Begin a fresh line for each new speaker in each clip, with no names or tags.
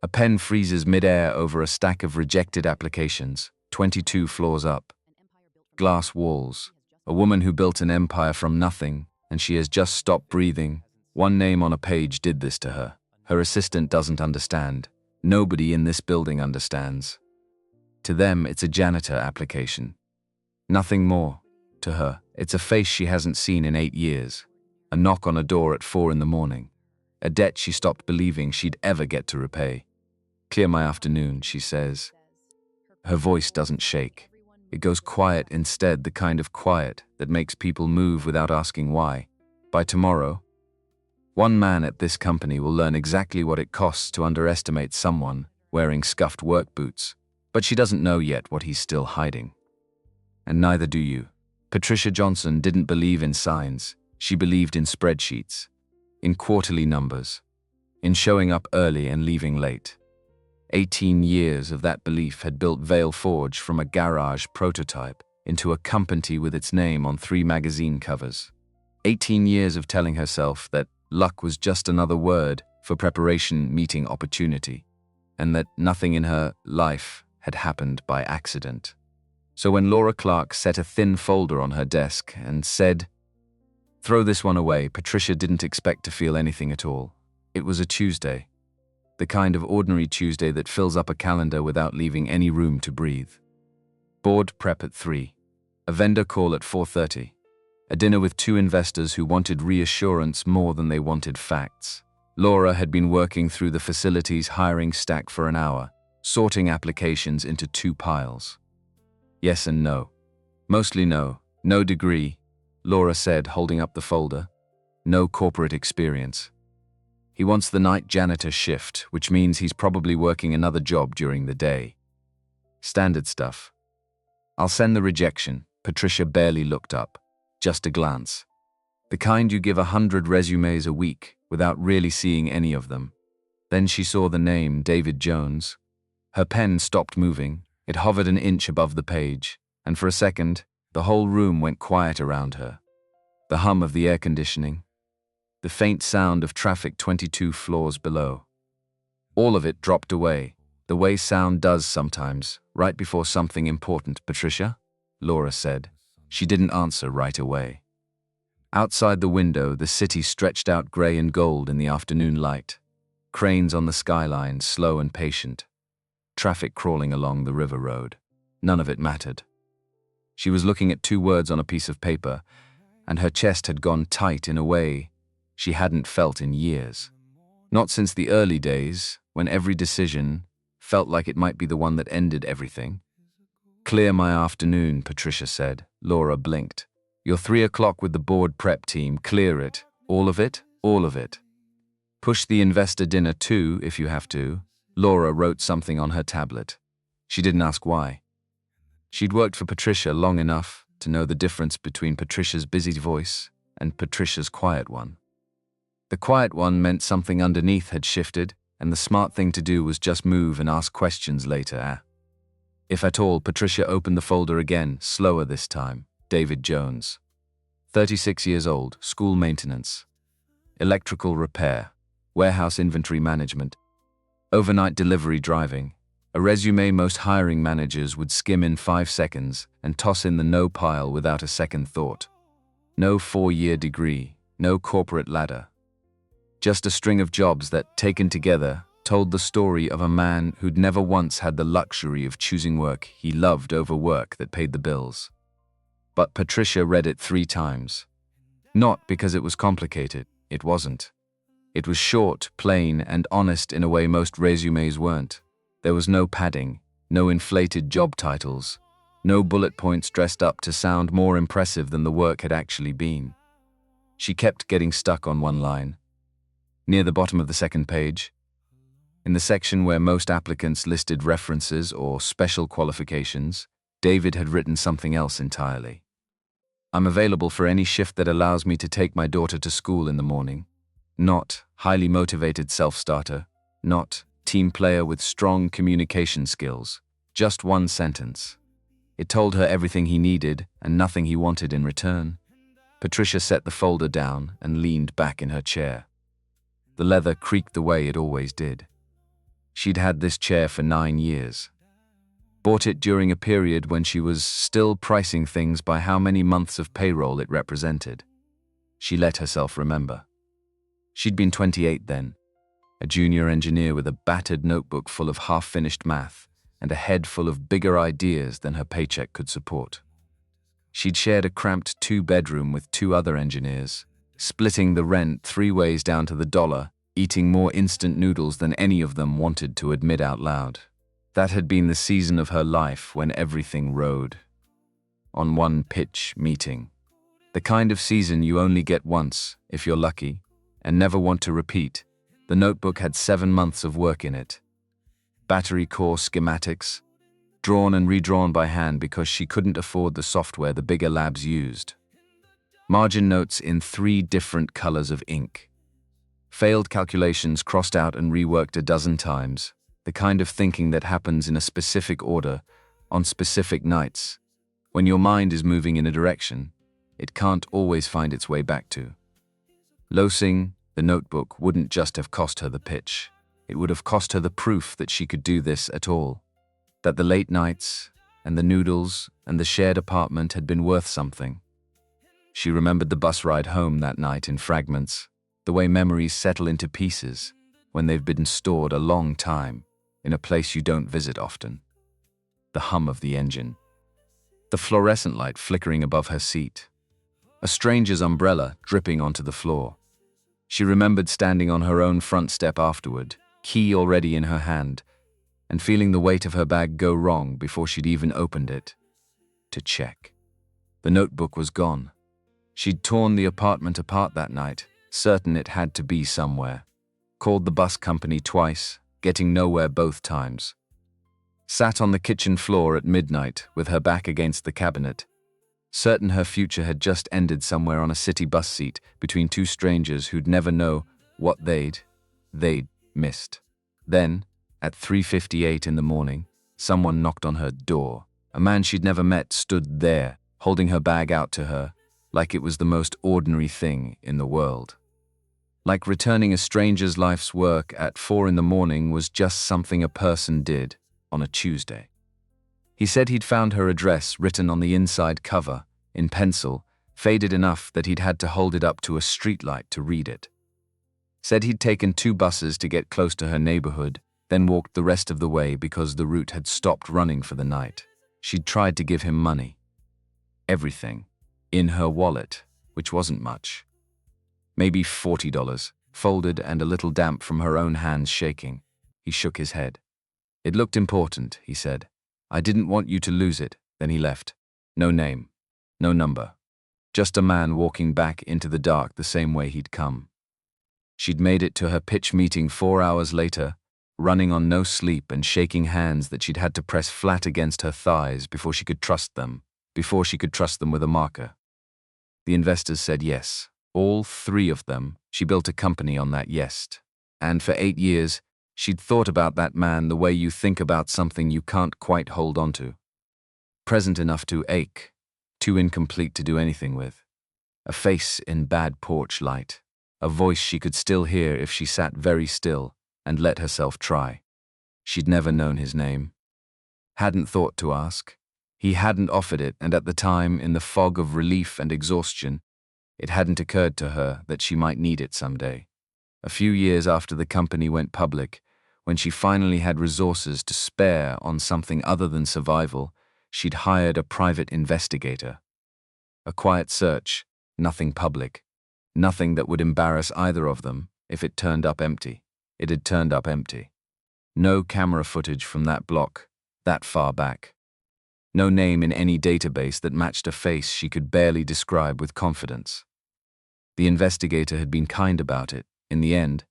A pen freezes midair over a stack of rejected applications, 22 floors up. Glass walls. A woman who built an empire from nothing, and she has just stopped breathing. One name on a page did this to her. Her assistant doesn't understand. Nobody in this building understands. To them, it's a janitor application. Nothing more. To her, it's a face she hasn't seen in 8 years. A knock on a door at 4 in the morning. A debt she stopped believing she'd ever get to repay. "Clear my afternoon," she says. Her voice doesn't shake. It goes quiet instead, the kind of quiet that makes people move without asking why. By tomorrow, one man at this company will learn exactly what it costs to underestimate someone wearing scuffed work boots. But she doesn't know yet what he's still hiding. And neither do you. Patricia Johnson didn't believe in signs. She believed in spreadsheets, in quarterly numbers, in showing up early and leaving late. 18 years of that belief had built Vale Forge from a garage prototype into a company with its name on 3 magazine covers. 18 years of telling herself that luck was just another word for preparation meeting opportunity, and that nothing in her life had happened by accident. So when Laura Clark set a thin folder on her desk and said, "Throw this one away," Patricia didn't expect to feel anything at all. It was a Tuesday. The kind of ordinary Tuesday that fills up a calendar without leaving any room to breathe. Board prep at 3. A vendor call at 4:30. A dinner with 2 investors who wanted reassurance more than they wanted facts. Laura had been working through the facility's hiring stack for an hour, sorting applications into 2 piles. Yes and no. Mostly no. No degree, Laura said, holding up the folder. No corporate experience. He wants the night janitor shift, which means he's probably working another job during the day. Standard stuff. I'll send the rejection. Patricia barely looked up. Just a glance. The kind you give 100 resumes a week without really seeing any of them. Then she saw the name, David Jones. Her pen stopped moving. It hovered an inch above the page, and for a second, the whole room went quiet around her. The hum of the air conditioning. The faint sound of traffic 22 floors below. All of it dropped away, the way sound does sometimes, right before something important. "Patricia?" Laura said. She didn't answer right away. Outside the window, the city stretched out gray and gold in the afternoon light. Cranes on the skyline, slow and patient. Traffic crawling along the river road. None of it mattered. She was looking at 2 words on a piece of paper, and her chest had gone tight in a way she hadn't felt in years. Not since the early days, when every decision felt like it might be the one that ended everything. "Clear my afternoon," Patricia said. Laura blinked. "You're 3 o'clock with the board prep team. Clear it. All of it. All of it. Push the investor dinner too, if you have to." Laura wrote something on her tablet. She didn't ask why. She'd worked for Patricia long enough to know the difference between Patricia's busy voice and Patricia's quiet one. The quiet one meant something underneath had shifted, and the smart thing to do was just move and ask questions later. If at all, Patricia opened the folder again, slower this time. David Jones. 36 years old, school maintenance. Electrical repair. Warehouse inventory management. Overnight delivery driving. A resume most hiring managers would skim in 5 seconds and toss in the no pile without a second thought. No 4-year degree, no corporate ladder. Just a string of jobs that, taken together, told the story of a man who'd never once had the luxury of choosing work he loved over work that paid the bills. But Patricia read it 3 times. Not because it was complicated, it wasn't. It was short, plain, and honest in a way most resumes weren't. There was no padding, no inflated job titles, no bullet points dressed up to sound more impressive than the work had actually been. She kept getting stuck on one line. Near the bottom of the 2nd page, in the section where most applicants listed references or special qualifications, David had written something else entirely. "I'm available for any shift that allows me to take my daughter to school in the morning." Not highly motivated self-starter, not team player with strong communication skills. Just one sentence. It told her everything he needed and nothing he wanted in return. Patricia set the folder down and leaned back in her chair. The leather creaked the way it always did. She'd had this chair for 9 years. Bought it during a period when she was still pricing things by how many months of payroll it represented. She let herself remember. She'd been 28 then, a junior engineer with a battered notebook full of half-finished math and a head full of bigger ideas than her paycheck could support. She'd shared a cramped 2-bedroom with 2 other engineers, splitting the rent 3 ways down to the dollar, eating more instant noodles than any of them wanted to admit out loud. That had been the season of her life when everything rode. On one pitch meeting. The kind of season you only get once, if you're lucky, and never want to repeat. The notebook had 7 months of work in it. Battery core schematics, drawn and redrawn by hand because she couldn't afford the software the bigger labs used. Margin notes in 3 different colors of ink. Failed calculations crossed out and reworked a dozen times. The kind of thinking that happens in a specific order, on specific nights. When your mind is moving in a direction, it can't always find its way back to. Losing the notebook wouldn't just have cost her the pitch. It would have cost her the proof that she could do this at all. That the late nights, and the noodles, and the shared apartment had been worth something. She remembered the bus ride home that night in fragments, the way memories settle into pieces when they've been stored a long time in a place you don't visit often. The hum of the engine. The fluorescent light flickering above her seat. A stranger's umbrella dripping onto the floor. She remembered standing on her own front step afterward, key already in her hand, and feeling the weight of her bag go wrong before she'd even opened it. To check. The notebook was gone. She'd torn the apartment apart that night, certain it had to be somewhere. Called the bus company twice, getting nowhere both times. Sat on the kitchen floor at midnight with her back against the cabinet, certain her future had just ended somewhere on a city bus seat between 2 strangers who'd never know what they'd missed. Then, at 3:58 in the morning, someone knocked on her door. A man she'd never met stood there, holding her bag out to her, like it was the most ordinary thing in the world. Like returning a stranger's life's work at 4 in the morning was just something a person did on a Tuesday. He said he'd found her address written on the inside cover, in pencil, faded enough that he'd had to hold it up to a streetlight to read it. Said he'd taken 2 buses to get close to her neighborhood, then walked the rest of the way because the route had stopped running for the night. She'd tried to give him money. Everything. In her wallet, which wasn't much. Maybe $40, folded and a little damp from her own hands shaking. He shook his head. It looked important, he said. I didn't want you to lose it. Then he left. No name. No number. Just a man walking back into the dark the same way he'd come. She'd made it to her pitch meeting 4 hours later, running on no sleep and shaking hands that she'd had to press flat against her thighs before she could trust them with a marker. The investors said yes. All 3 of them. She built a company on that yes. And for 8 years, she'd thought about that man the way you think about something you can't quite hold on to. Present enough to ache, too incomplete to do anything with. A face in bad porch light. A voice she could still hear if she sat very still and let herself try. She'd never known his name. Hadn't thought to ask. He hadn't offered it, and at the time, in the fog of relief and exhaustion, it hadn't occurred to her that she might need it someday. A few years after the company went public, when she finally had resources to spare on something other than survival, she'd hired a private investigator. A quiet search, nothing public, nothing that would embarrass either of them if it turned up empty. It had turned up empty. No camera footage from that block, that far back. No name in any database that matched a face she could barely describe with confidence. The investigator had been kind about it, in the end,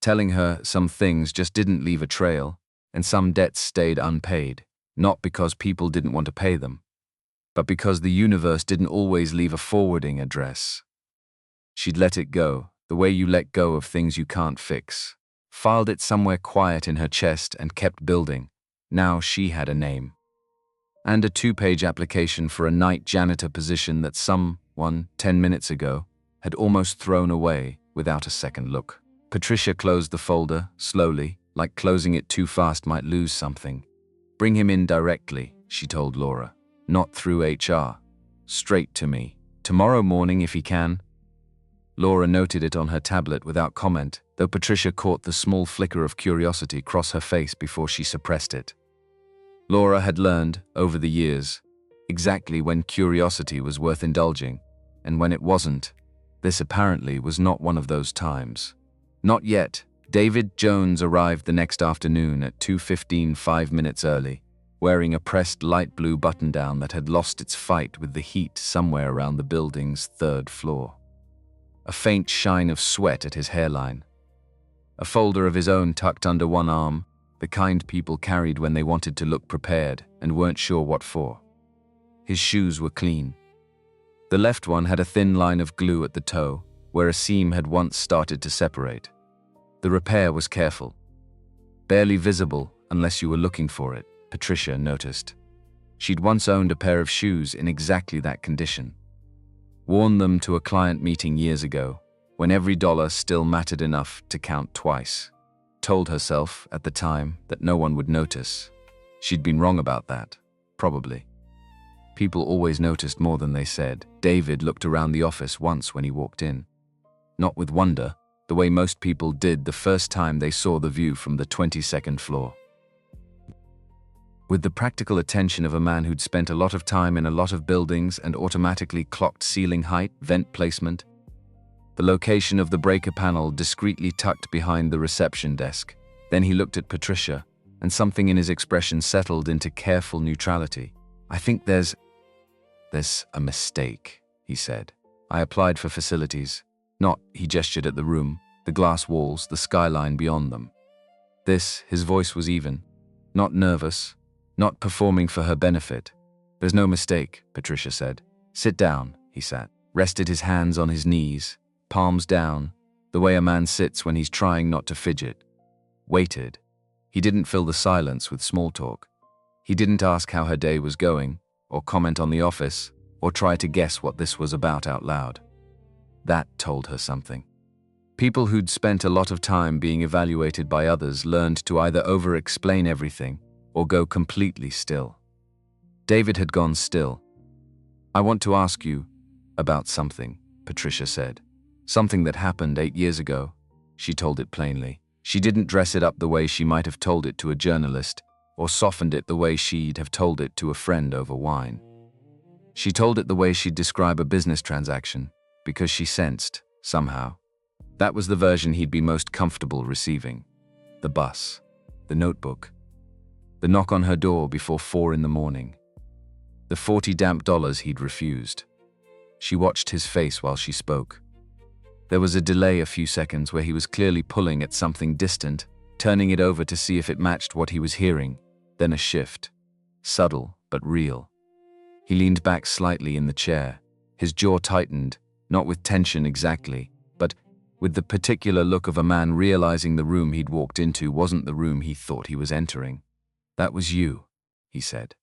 telling her some things just didn't leave a trail, and some debts stayed unpaid, not because people didn't want to pay them, but because the universe didn't always leave a forwarding address. She'd let it go, the way you let go of things you can't fix. Filed it somewhere quiet in her chest and kept building. Now she had a name. And a 2-page application for a night janitor position that someone 10 minutes ago had almost thrown away without a second look. Patricia closed the folder, slowly, like closing it too fast might lose something. Bring him in directly, she told Laura. Not through HR. Straight to me. Tomorrow morning if he can. Laura noted it on her tablet without comment, though Patricia caught the small flicker of curiosity cross her face before she suppressed it. Laura had learned, over the years, exactly when curiosity was worth indulging, and when it wasn't. This apparently was not one of those times. Not yet. David Jones arrived the next afternoon at 2:15, 5 minutes early, wearing a pressed light blue button-down that had lost its fight with the heat somewhere around the building's 3rd floor. A faint shine of sweat at his hairline. A folder of his own tucked under one arm, the kind people carried when they wanted to look prepared and weren't sure what for. His shoes were clean. The left one had a thin line of glue at the toe, where a seam had once started to separate. The repair was careful. Barely visible unless you were looking for it, Patricia noticed. She'd once owned a pair of shoes in exactly that condition. Worn them to a client meeting years ago, when every dollar still mattered enough to count twice. Told herself, at the time, that no one would notice. She'd been wrong about that, probably. People always noticed more than they said. David looked around the office once when he walked in. Not with wonder, the way most people did the first time they saw the view from the 22nd floor. With the practical attention of a man who'd spent a lot of time in a lot of buildings and automatically clocked ceiling height, vent placement, the location of the breaker panel discreetly tucked behind the reception desk. Then he looked at Patricia, and something in his expression settled into careful neutrality. I think there's a mistake, he said. I applied for facilities. Not, he gestured at the room, the glass walls, the skyline beyond them. His voice was even, not nervous, not performing for her benefit. There's no mistake, Patricia said. Sit down, he sat, rested his hands on his knees, palms down, the way a man sits when he's trying not to fidget. Waited. He didn't fill the silence with small talk. He didn't ask how her day was going, or comment on the office, or try to guess what this was about out loud. That told her something. People who'd spent a lot of time being evaluated by others learned to either over-explain everything or go completely still. David had gone still. I want to ask you about something, Patricia said. Something that happened 8 years ago. She told it plainly. She didn't dress it up the way she might have told it to a journalist, or softened it the way she'd have told it to a friend over wine. She told it the way she'd describe a business transaction, because she sensed, somehow, that was the version he'd be most comfortable receiving. The bus, the notebook, the knock on her door before 4 in the morning, the 40 damp dollars he'd refused. She watched his face while she spoke. There was a delay, a few seconds, where he was clearly pulling at something distant, turning it over to see if it matched what he was hearing, then a shift, subtle but real. He leaned back slightly in the chair, his jaw tightened, not with tension exactly, but with the particular look of a man realizing the room he'd walked into wasn't the room he thought he was entering. That was you, he said.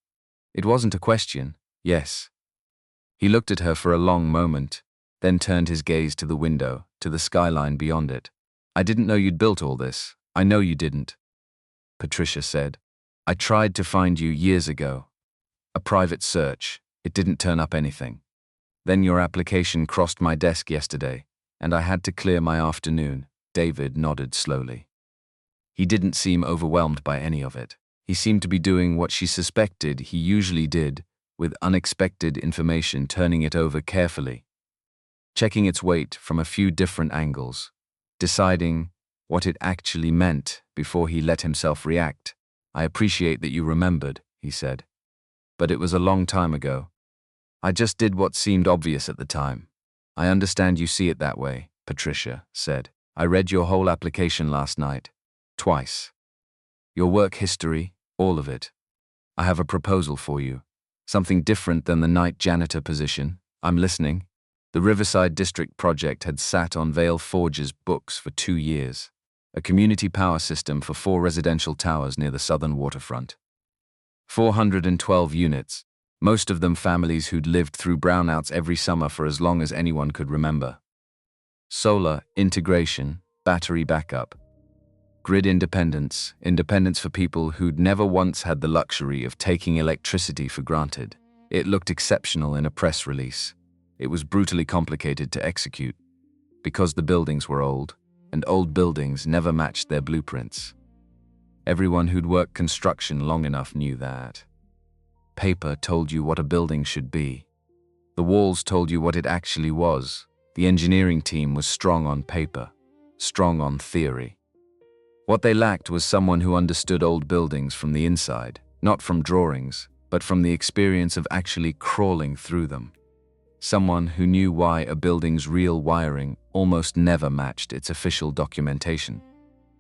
It wasn't a question. Yes. He looked at her for a long moment, then turned his gaze to the window, to the skyline beyond it. I didn't know you'd built all this. I know you didn't. Patricia said. I tried to find you years ago. A private search. It didn't turn up anything. Then your application crossed my desk yesterday, and I had to clear my afternoon. David nodded slowly. He didn't seem overwhelmed by any of it. He seemed to be doing what she suspected he usually did, with unexpected information, turning it over carefully, checking its weight from a few different angles, deciding what it actually meant before he let himself react. I appreciate that you remembered, he said. But it was a long time ago. I just did what seemed obvious at the time. I understand you see it that way, Patricia said. I read your whole application last night. Twice. Your work history, all of it. I have a proposal for you. Something different than the night janitor position. I'm listening. The Riverside District project had sat on Vale Forge's books for 2 years. A community power system for 4 residential towers near the southern waterfront. 412 units, most of them families who'd lived through brownouts every summer for as long as anyone could remember. Solar, integration, battery backup. Grid independence, independence for people who'd never once had the luxury of taking electricity for granted. It looked exceptional in a press release. It was brutally complicated to execute, because the buildings were old, and old buildings never matched their blueprints. Everyone who'd worked construction long enough knew that. Paper told you what a building should be. The walls told you what it actually was. The engineering team was strong on paper, strong on theory. What they lacked was someone who understood old buildings from the inside, not from drawings, but from the experience of actually crawling through them. Someone who knew why a building's real wiring almost never matched its official documentation.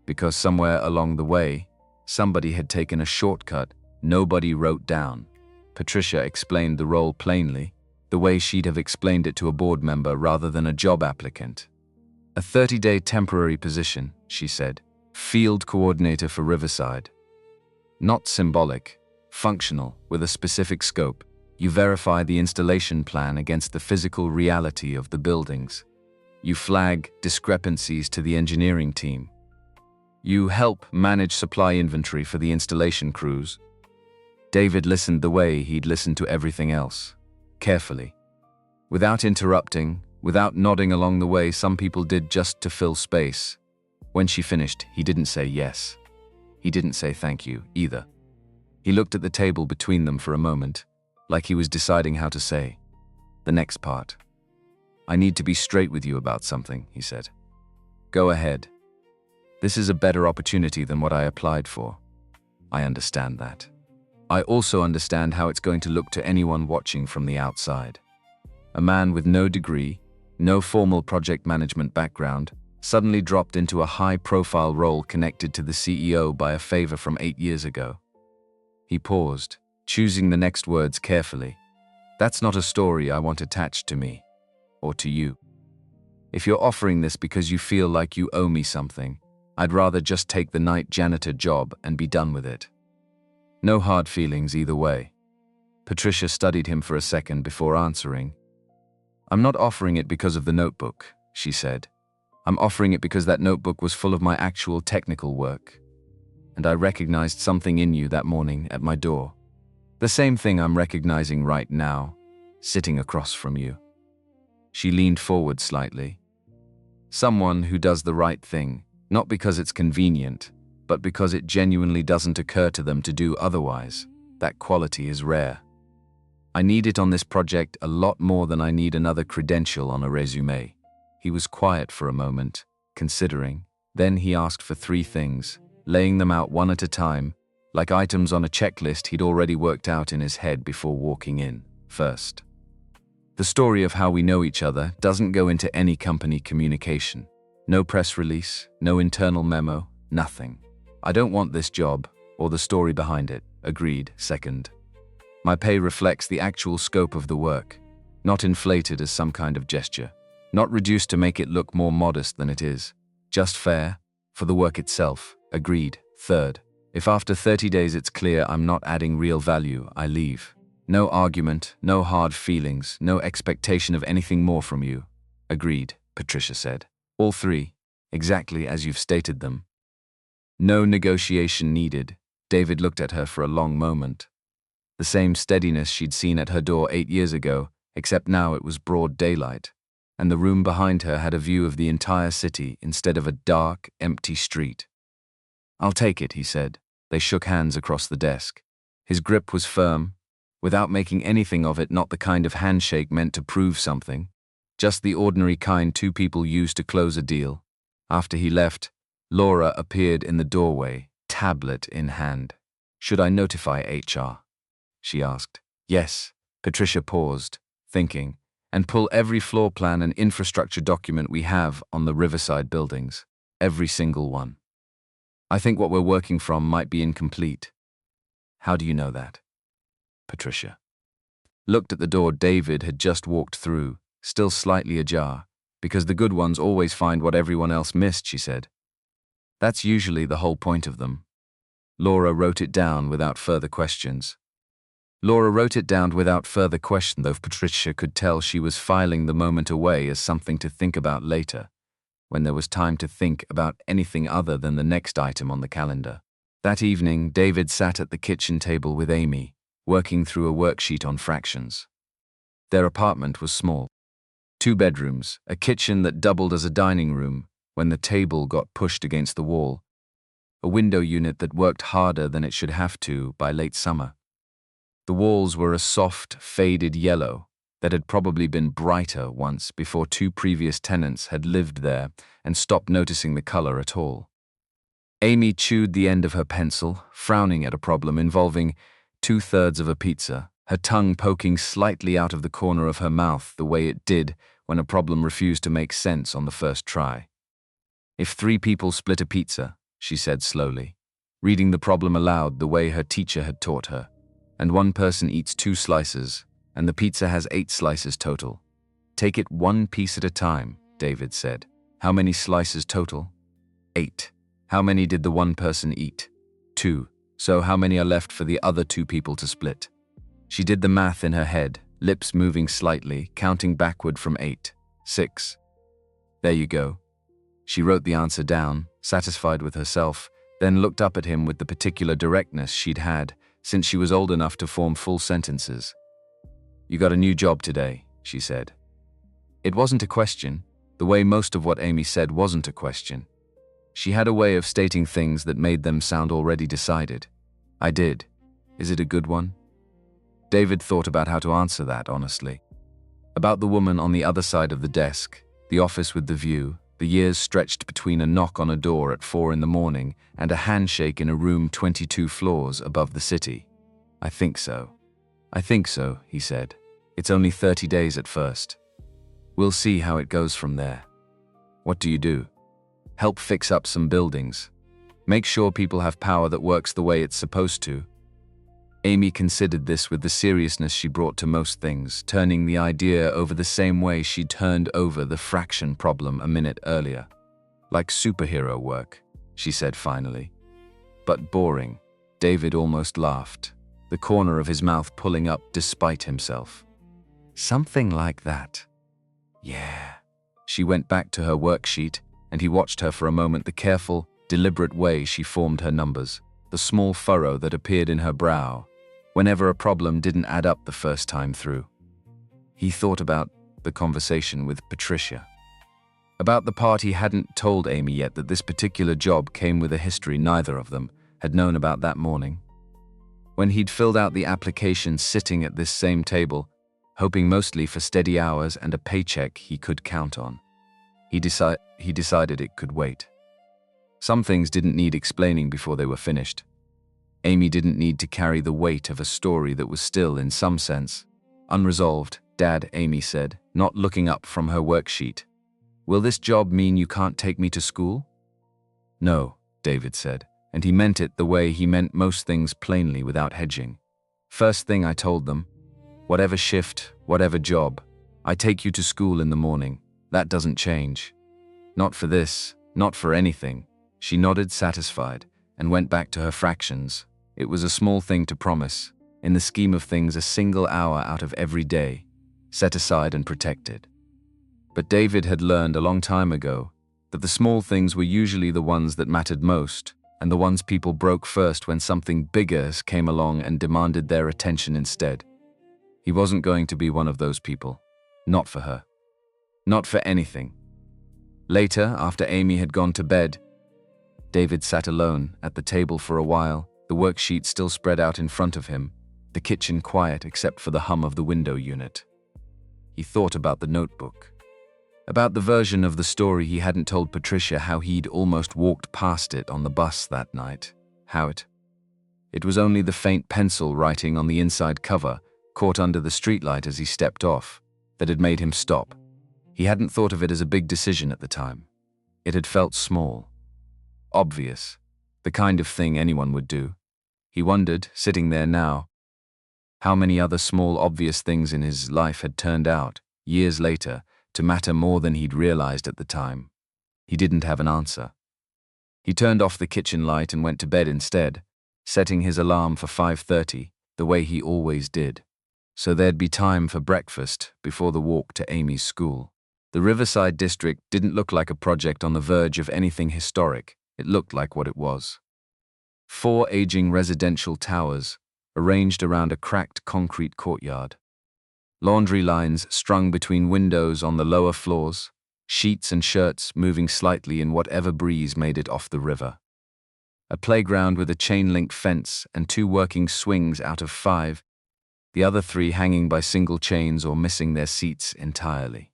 Because somewhere along the way, somebody had taken a shortcut nobody wrote down. Patricia explained the role plainly, the way she'd have explained it to a board member rather than a job applicant. A 30-day temporary position, she said. Field coordinator for Riverside. Not symbolic, functional, with a specific scope. You verify the installation plan against the physical reality of the buildings. You flag discrepancies to the engineering team. You help manage supply inventory for the installation crews. David listened the way he'd listened to everything else, carefully. Without interrupting, without nodding along the way some people did just to fill space. When she finished, he didn't say yes. He didn't say thank you, either. He looked at the table between them for a moment, like he was deciding how to say the next part. I need to be straight with you about something, he said. Go ahead. This is a better opportunity than what I applied for. I understand that. I also understand how it's going to look to anyone watching from the outside. A man with no degree, no formal project management background, suddenly dropped into a high-profile role connected to the CEO by a favor from 8 years ago. He paused, choosing the next words carefully. That's not a story I want attached to me, or to you. If you're offering this because you feel like you owe me something, I'd rather just take the night janitor job and be done with it. No hard feelings either way. Patricia studied him for a second before answering. I'm not offering it because of the notebook, she said. I'm offering it because that notebook was full of my actual technical work. And I recognized something in you that morning at my door. The same thing I'm recognizing right now, sitting across from you. She leaned forward slightly. Someone who does the right thing, not because it's convenient, but because it genuinely doesn't occur to them to do otherwise. That quality is rare. I need it on this project a lot more than I need another credential on a resume. He was quiet for a moment, considering. Then he asked for 3 things, laying them out one at a time, like items on a checklist he'd already worked out in his head before walking in. First, the story of how we know each other doesn't go into any company communication. No press release, no internal memo, nothing. I don't want this job, or the story behind it. Agreed. Second, my pay reflects the actual scope of the work, not inflated as some kind of gesture. Not reduced to make it look more modest than it is. Just fair, for the work itself. Agreed. Third, if after 30 days it's clear I'm not adding real value, I leave. No argument, no hard feelings, no expectation of anything more from you. Agreed, Patricia said. All 3, exactly as you've stated them. No negotiation needed. David looked at her for a long moment. The same steadiness she'd seen at her door 8 years ago, except now it was broad daylight. And the room behind her had a view of the entire city instead of a dark, empty street. I'll take it, he said. They shook hands across the desk. His grip was firm, without making anything of it, not the kind of handshake meant to prove something, just the ordinary kind 2 people use to close a deal. After he left, Laura appeared in the doorway, tablet in hand. Should I notify HR? She asked. Yes. Patricia paused, thinking. And pull every floor plan and infrastructure document we have on the Riverside buildings. Every single one. I think what we're working from might be incomplete. How do you know that? Patricia looked at the door David had just walked through, still slightly ajar, because the good ones always find what everyone else missed, she said. That's usually the whole point of them. Laura wrote it down without further questions. Though Patricia could tell she was filing the moment away as something to think about later. when there was time to think about anything other than the next item on the calendar. That evening, David sat at the kitchen table with Amy, working through a worksheet on fractions. Their apartment was small. 2 bedrooms, a kitchen that doubled as a dining room when the table got pushed against the wall, a window unit that worked harder than it should have to by late summer. The walls were a soft, faded yellow that had probably been brighter once before 2 previous tenants had lived there and stopped noticing the color at all. Amy chewed the end of her pencil, frowning at a problem involving 2/3 of a pizza, her tongue poking slightly out of the corner of her mouth the way it did when a problem refused to make sense on the first try. If 3 people split a pizza, she said slowly, reading the problem aloud the way her teacher had taught her, and one person eats 2 slices, and the pizza has 8 slices total. Take it 1 piece at a time, David said. How many slices total? 8. How many did the one person eat? 2. So how many are left for the other 2 people to split? She did the math in her head, lips moving slightly, counting backward from 8. 6. There you go. She wrote the answer down, satisfied with herself, then looked up at him with the particular directness she'd had since she was old enough to form full sentences. You got a new job today, she said. It wasn't a question, the way most of what Amy said wasn't a question. She had a way of stating things that made them sound already decided. I did. Is it a good one? David thought about how to answer that, honestly. About the woman on the other side of the desk, the office with the view, the years stretched between a knock on a door at 4 in the morning and a handshake in a room 22 floors above the city. I think so, he said. It's only 30 days at first. We'll see how it goes from there. What do you do? Help fix up some buildings. Make sure people have power that works the way it's supposed to. Amy considered this with the seriousness she brought to most things, turning the idea over the same way she turned over the fraction problem a minute earlier. Like superhero work, she said finally. But boring. David almost laughed, the corner of his mouth pulling up despite himself. Something like that. Yeah. She went back to her worksheet, and he watched her for a moment, the careful, deliberate way she formed her numbers, the small furrow that appeared in her brow whenever a problem didn't add up the first time through. He thought about the conversation with Patricia. About the part he hadn't told Amy yet, that this particular job came with a history neither of them had known about that morning. When he'd filled out the application sitting at this same table, hoping mostly for steady hours and a paycheck he could count on, he decided it could wait. Some things didn't need explaining before they were finished. Amy didn't need to carry the weight of a story that was still, in some sense, unresolved. Dad, Amy said, not looking up from her worksheet. Will this job mean you can't take me to school? No, David said, and he meant it the way he meant most things, plainly, without hedging. First thing I told them, whatever shift, whatever job, I take you to school in the morning. That doesn't change. Not for this, not for anything. She nodded, satisfied, and went back to her fractions. It was a small thing to promise, in the scheme of things a single hour out of every day, set aside and protected. But David had learned a long time ago that the small things were usually the ones that mattered most, and the ones people broke first when something bigger came along and demanded their attention instead. He wasn't going to be one of those people. Not for her. Not for anything. Later, after Amy had gone to bed, David sat alone at the table for a while, the worksheet still spread out in front of him, the kitchen quiet except for the hum of the window unit. He thought about the notebook. About the version of the story he hadn't told Patricia, how he'd almost walked past it on the bus that night. How it was only the faint pencil writing on the inside cover, caught under the streetlight as he stepped off, that had made him stop. He hadn't thought of it as a big decision at the time. It had felt small. Obvious. The kind of thing anyone would do. He wondered, sitting there now, how many other small, obvious things in his life had turned out, years later, to matter more than he'd realized at the time. He didn't have an answer. He turned off the kitchen light and went to bed instead, setting his alarm for 5:30, the way he always did, so there'd be time for breakfast before the walk to Amy's school. The Riverside district didn't look like a project on the verge of anything historic. It looked like what it was. 4 aging residential towers, arranged around a cracked concrete courtyard. Laundry lines strung between windows on the lower floors, sheets and shirts moving slightly in whatever breeze made it off the river. A playground with a chain-link fence and 2 working swings out of 5, the other 3 hanging by single chains or missing their seats entirely.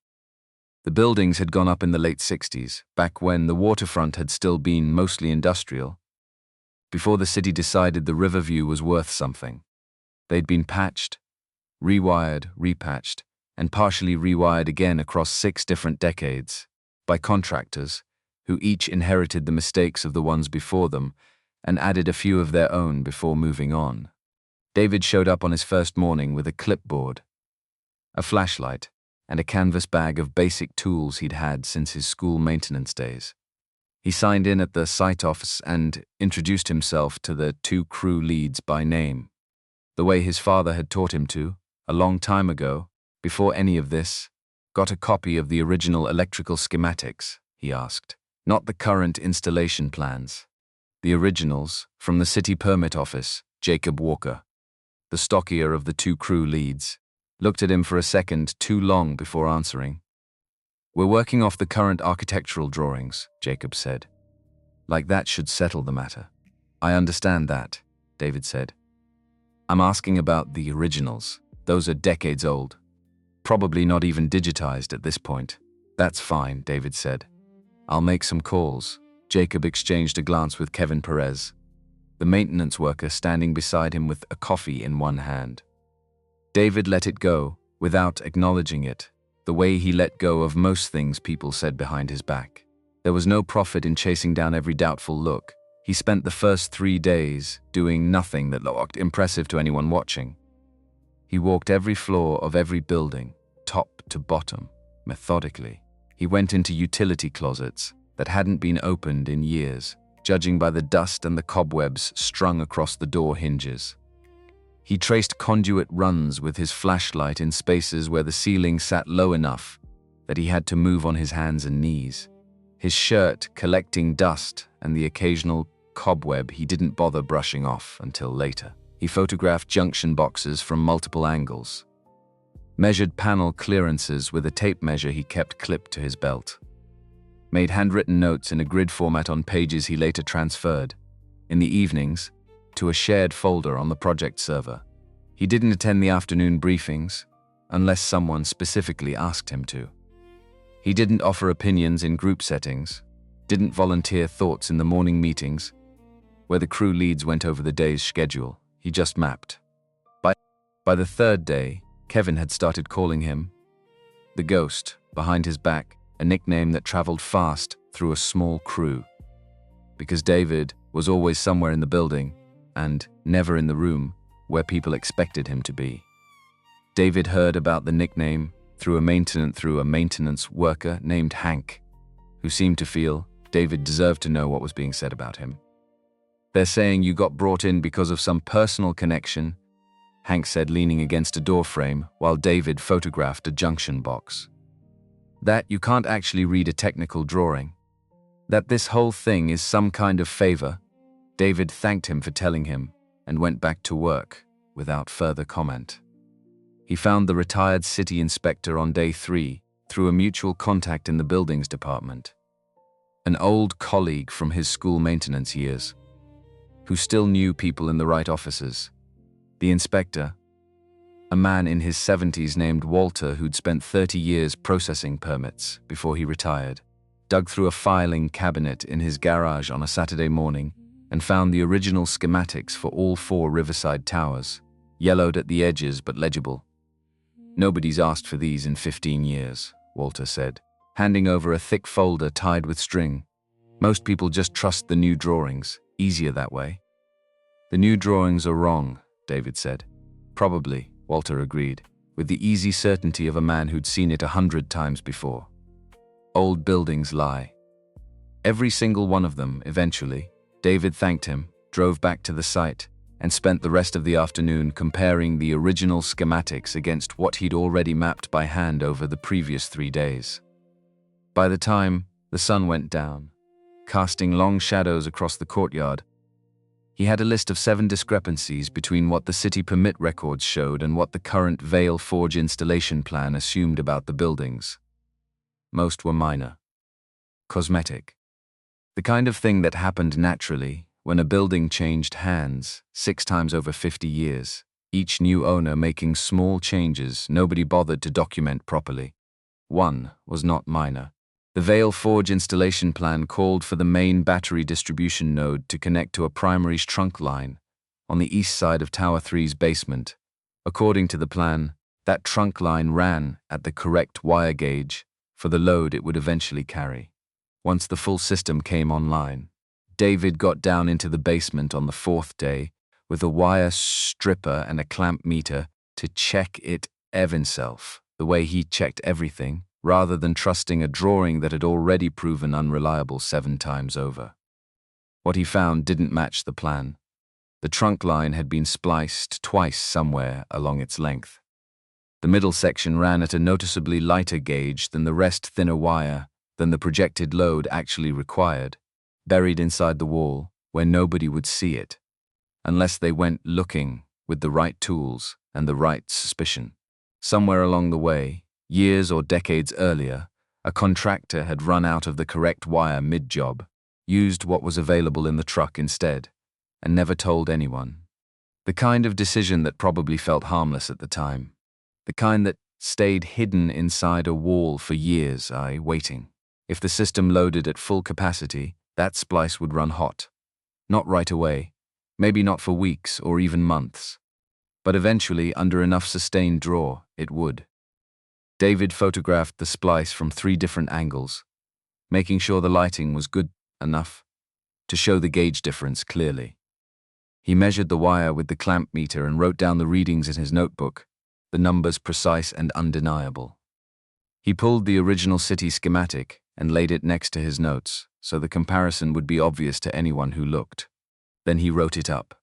The buildings had gone up in the late 60s, back when the waterfront had still been mostly industrial, before the city decided the Riverview was worth something. They'd been patched, rewired, repatched, and partially rewired again across 6 different decades, by contractors who each inherited the mistakes of the ones before them and added a few of their own before moving on. David showed up on his first morning with a clipboard, a flashlight, and a canvas bag of basic tools he'd had since his school maintenance days. He signed in at the site office and introduced himself to the 2 crew leads by name, the way his father had taught him to, a long time ago, before any of this. Got a copy of the original electrical schematics, he asked. Not the current installation plans. The originals, from the city permit office. Jacob Walker, the stockier of the 2 crew leads, looked at him for a second too long before answering. We're working off the current architectural drawings, Jacob said. Like that should settle the matter. I understand that, David said. I'm asking about the originals. Those are decades old. Probably not even digitized at this point. That's fine, David said. I'll make some calls. Jacob exchanged a glance with Kevin Perez, the maintenance worker standing beside him with a coffee in one hand. David let it go, without acknowledging it, the way he let go of most things people said behind his back. There was no profit in chasing down every doubtful look. He spent the first 3 days doing nothing that looked impressive to anyone watching. He walked every floor of every building, top to bottom, methodically. He went into utility closets that hadn't been opened in years, judging by the dust and the cobwebs strung across the door hinges. He traced conduit runs with his flashlight in spaces where the ceiling sat low enough that he had to move on his hands and knees. His shirt collecting dust and the occasional cobweb he didn't bother brushing off until later. He photographed junction boxes from multiple angles, measured panel clearances with a tape measure he kept clipped to his belt, made handwritten notes in a grid format on pages he later transferred, in the evenings, to a shared folder on the project server. He didn't attend the afternoon briefings, unless someone specifically asked him to. He didn't offer opinions in group settings, didn't volunteer thoughts in the morning meetings, where the crew leads went over the day's schedule. He just mapped. By the 3rd day, Kevin had started calling him the Ghost, behind his back, a nickname that traveled fast through a small crew. Because David was always somewhere in the building, and never in the room where people expected him to be. David heard about the nickname through a maintenance worker named Hank, who seemed to feel David deserved to know what was being said about him. They're saying you got brought in because of some personal connection, Hank said, leaning against a door frame while David photographed a junction box. That you can't actually read a technical drawing. That this whole thing is some kind of favor. David thanked him for telling him and went back to work without further comment. He found the retired city inspector on day 3 through a mutual contact in the buildings department, an old colleague from his school maintenance years, who still knew people in the right offices. The inspector, a man in his 70s named Walter who'd spent 30 years processing permits before he retired, dug through a filing cabinet in his garage on a Saturday morning and found the original schematics for all 4 Riverside towers, yellowed at the edges but legible. Nobody's asked for these in 15 years, Walter said, handing over a thick folder tied with string. Most people just trust the new drawings, easier that way. The new drawings are wrong, David said. Probably, Walter agreed, with the easy certainty of a man who'd seen it 100 times before. Old buildings lie. Every single one of them, eventually. David thanked him, drove back to the site, and spent the rest of the afternoon comparing the original schematics against what he'd already mapped by hand over the previous 3 days. By the time the sun went down, casting long shadows across the courtyard, he had a list of 7 discrepancies between what the city permit records showed and what the current Vale Forge installation plan assumed about the buildings. Most were minor. Cosmetic. The kind of thing that happened naturally when a building changed hands 6 times over 50 years, each new owner making small changes nobody bothered to document properly. One was not minor. The Vale Forge installation plan called for the main battery distribution node to connect to a primary's trunk line on the east side of Tower 3's basement. According to the plan, that trunk line ran at the correct wire gauge for the load it would eventually carry. Once the full system came online, David got down into the basement on the 4th day with a wire stripper and a clamp meter to check it himself, the way he checked everything, rather than trusting a drawing that had already proven unreliable 7 times over. What he found didn't match the plan. The trunk line had been spliced twice somewhere along its length. The middle section ran at a noticeably lighter gauge than the rest, thinner wire than the projected load actually required, buried inside the wall where nobody would see it, unless they went looking with the right tools and the right suspicion. Somewhere along the way, years or decades earlier, a contractor had run out of the correct wire mid-job, used what was available in the truck instead, and never told anyone. The kind of decision that probably felt harmless at the time. The kind that stayed hidden inside a wall for years, waiting. If the system loaded at full capacity, that splice would run hot. Not right away, maybe not for weeks or even months. But eventually, under enough sustained draw, it would. David photographed the splice from 3 different angles, making sure the lighting was good enough to show the gauge difference clearly. He measured the wire with the clamp meter and wrote down the readings in his notebook, the numbers precise and undeniable. He pulled the original city schematic and laid it next to his notes, so the comparison would be obvious to anyone who looked. Then he wrote it up.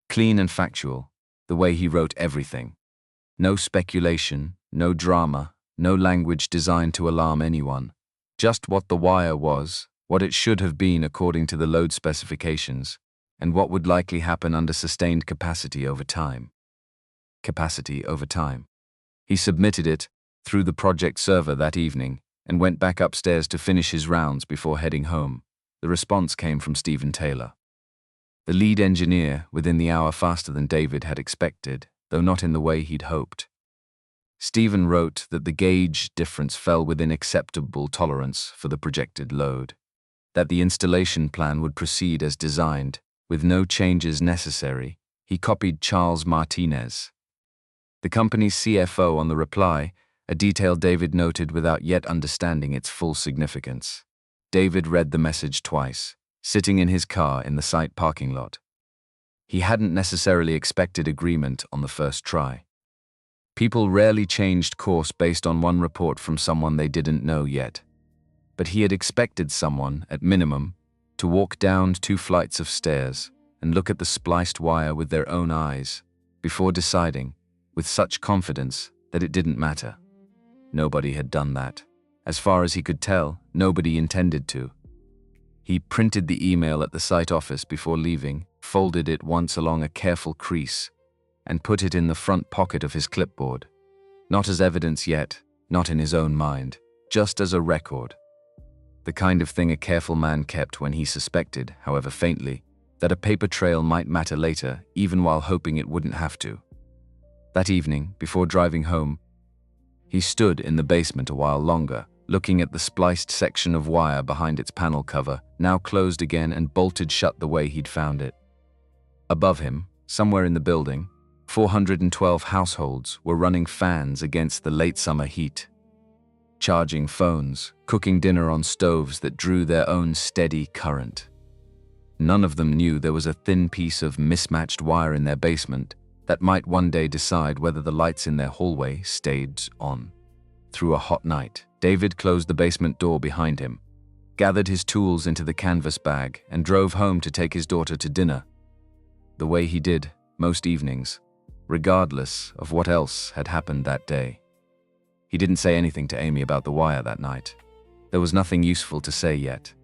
Clean and factual, the way he wrote everything. No speculation, no drama, no language designed to alarm anyone. Just what the wire was, what it should have been according to the load specifications, and what would likely happen under sustained capacity over time. Capacity over time. He submitted it through the project server that evening and went back upstairs to finish his rounds before heading home. The response came from Stephen Taylor, the lead engineer, within the hour, faster than David had expected, though not in the way he'd hoped. Stephen wrote that the gauge difference fell within acceptable tolerance for the projected load, that the installation plan would proceed as designed, with no changes necessary. He copied Charles Martinez, the company's CFO, on the reply, a detail David noted without yet understanding its full significance. David read the message twice, sitting in his car in the site parking lot. He hadn't necessarily expected agreement on the first try. People rarely changed course based on one report from someone they didn't know yet. But he had expected someone, at minimum, to walk down 2 flights of stairs and look at the spliced wire with their own eyes, before deciding, with such confidence, that it didn't matter. Nobody had done that. As far as he could tell, nobody intended to. He printed the email at the site office before leaving, folded it once along a careful crease, and put it in the front pocket of his clipboard. Not as evidence yet, not in his own mind, just as a record. The kind of thing a careful man kept when he suspected, however faintly, that a paper trail might matter later, even while hoping it wouldn't have to. That evening, before driving home, he stood in the basement a while longer, looking at the spliced section of wire behind its panel cover, now closed again and bolted shut the way he'd found it. Above him, somewhere in the building, 412 households were running fans against the late summer heat, charging phones, cooking dinner on stoves that drew their own steady current. None of them knew there was a thin piece of mismatched wire in their basement that might one day decide whether the lights in their hallway stayed on. Through a hot night, David closed the basement door behind him, gathered his tools into the canvas bag, and drove home to take his daughter to dinner, the way he did most evenings, regardless of what else had happened that day. He didn't say anything to Amy about the wire that night. There was nothing useful to say yet.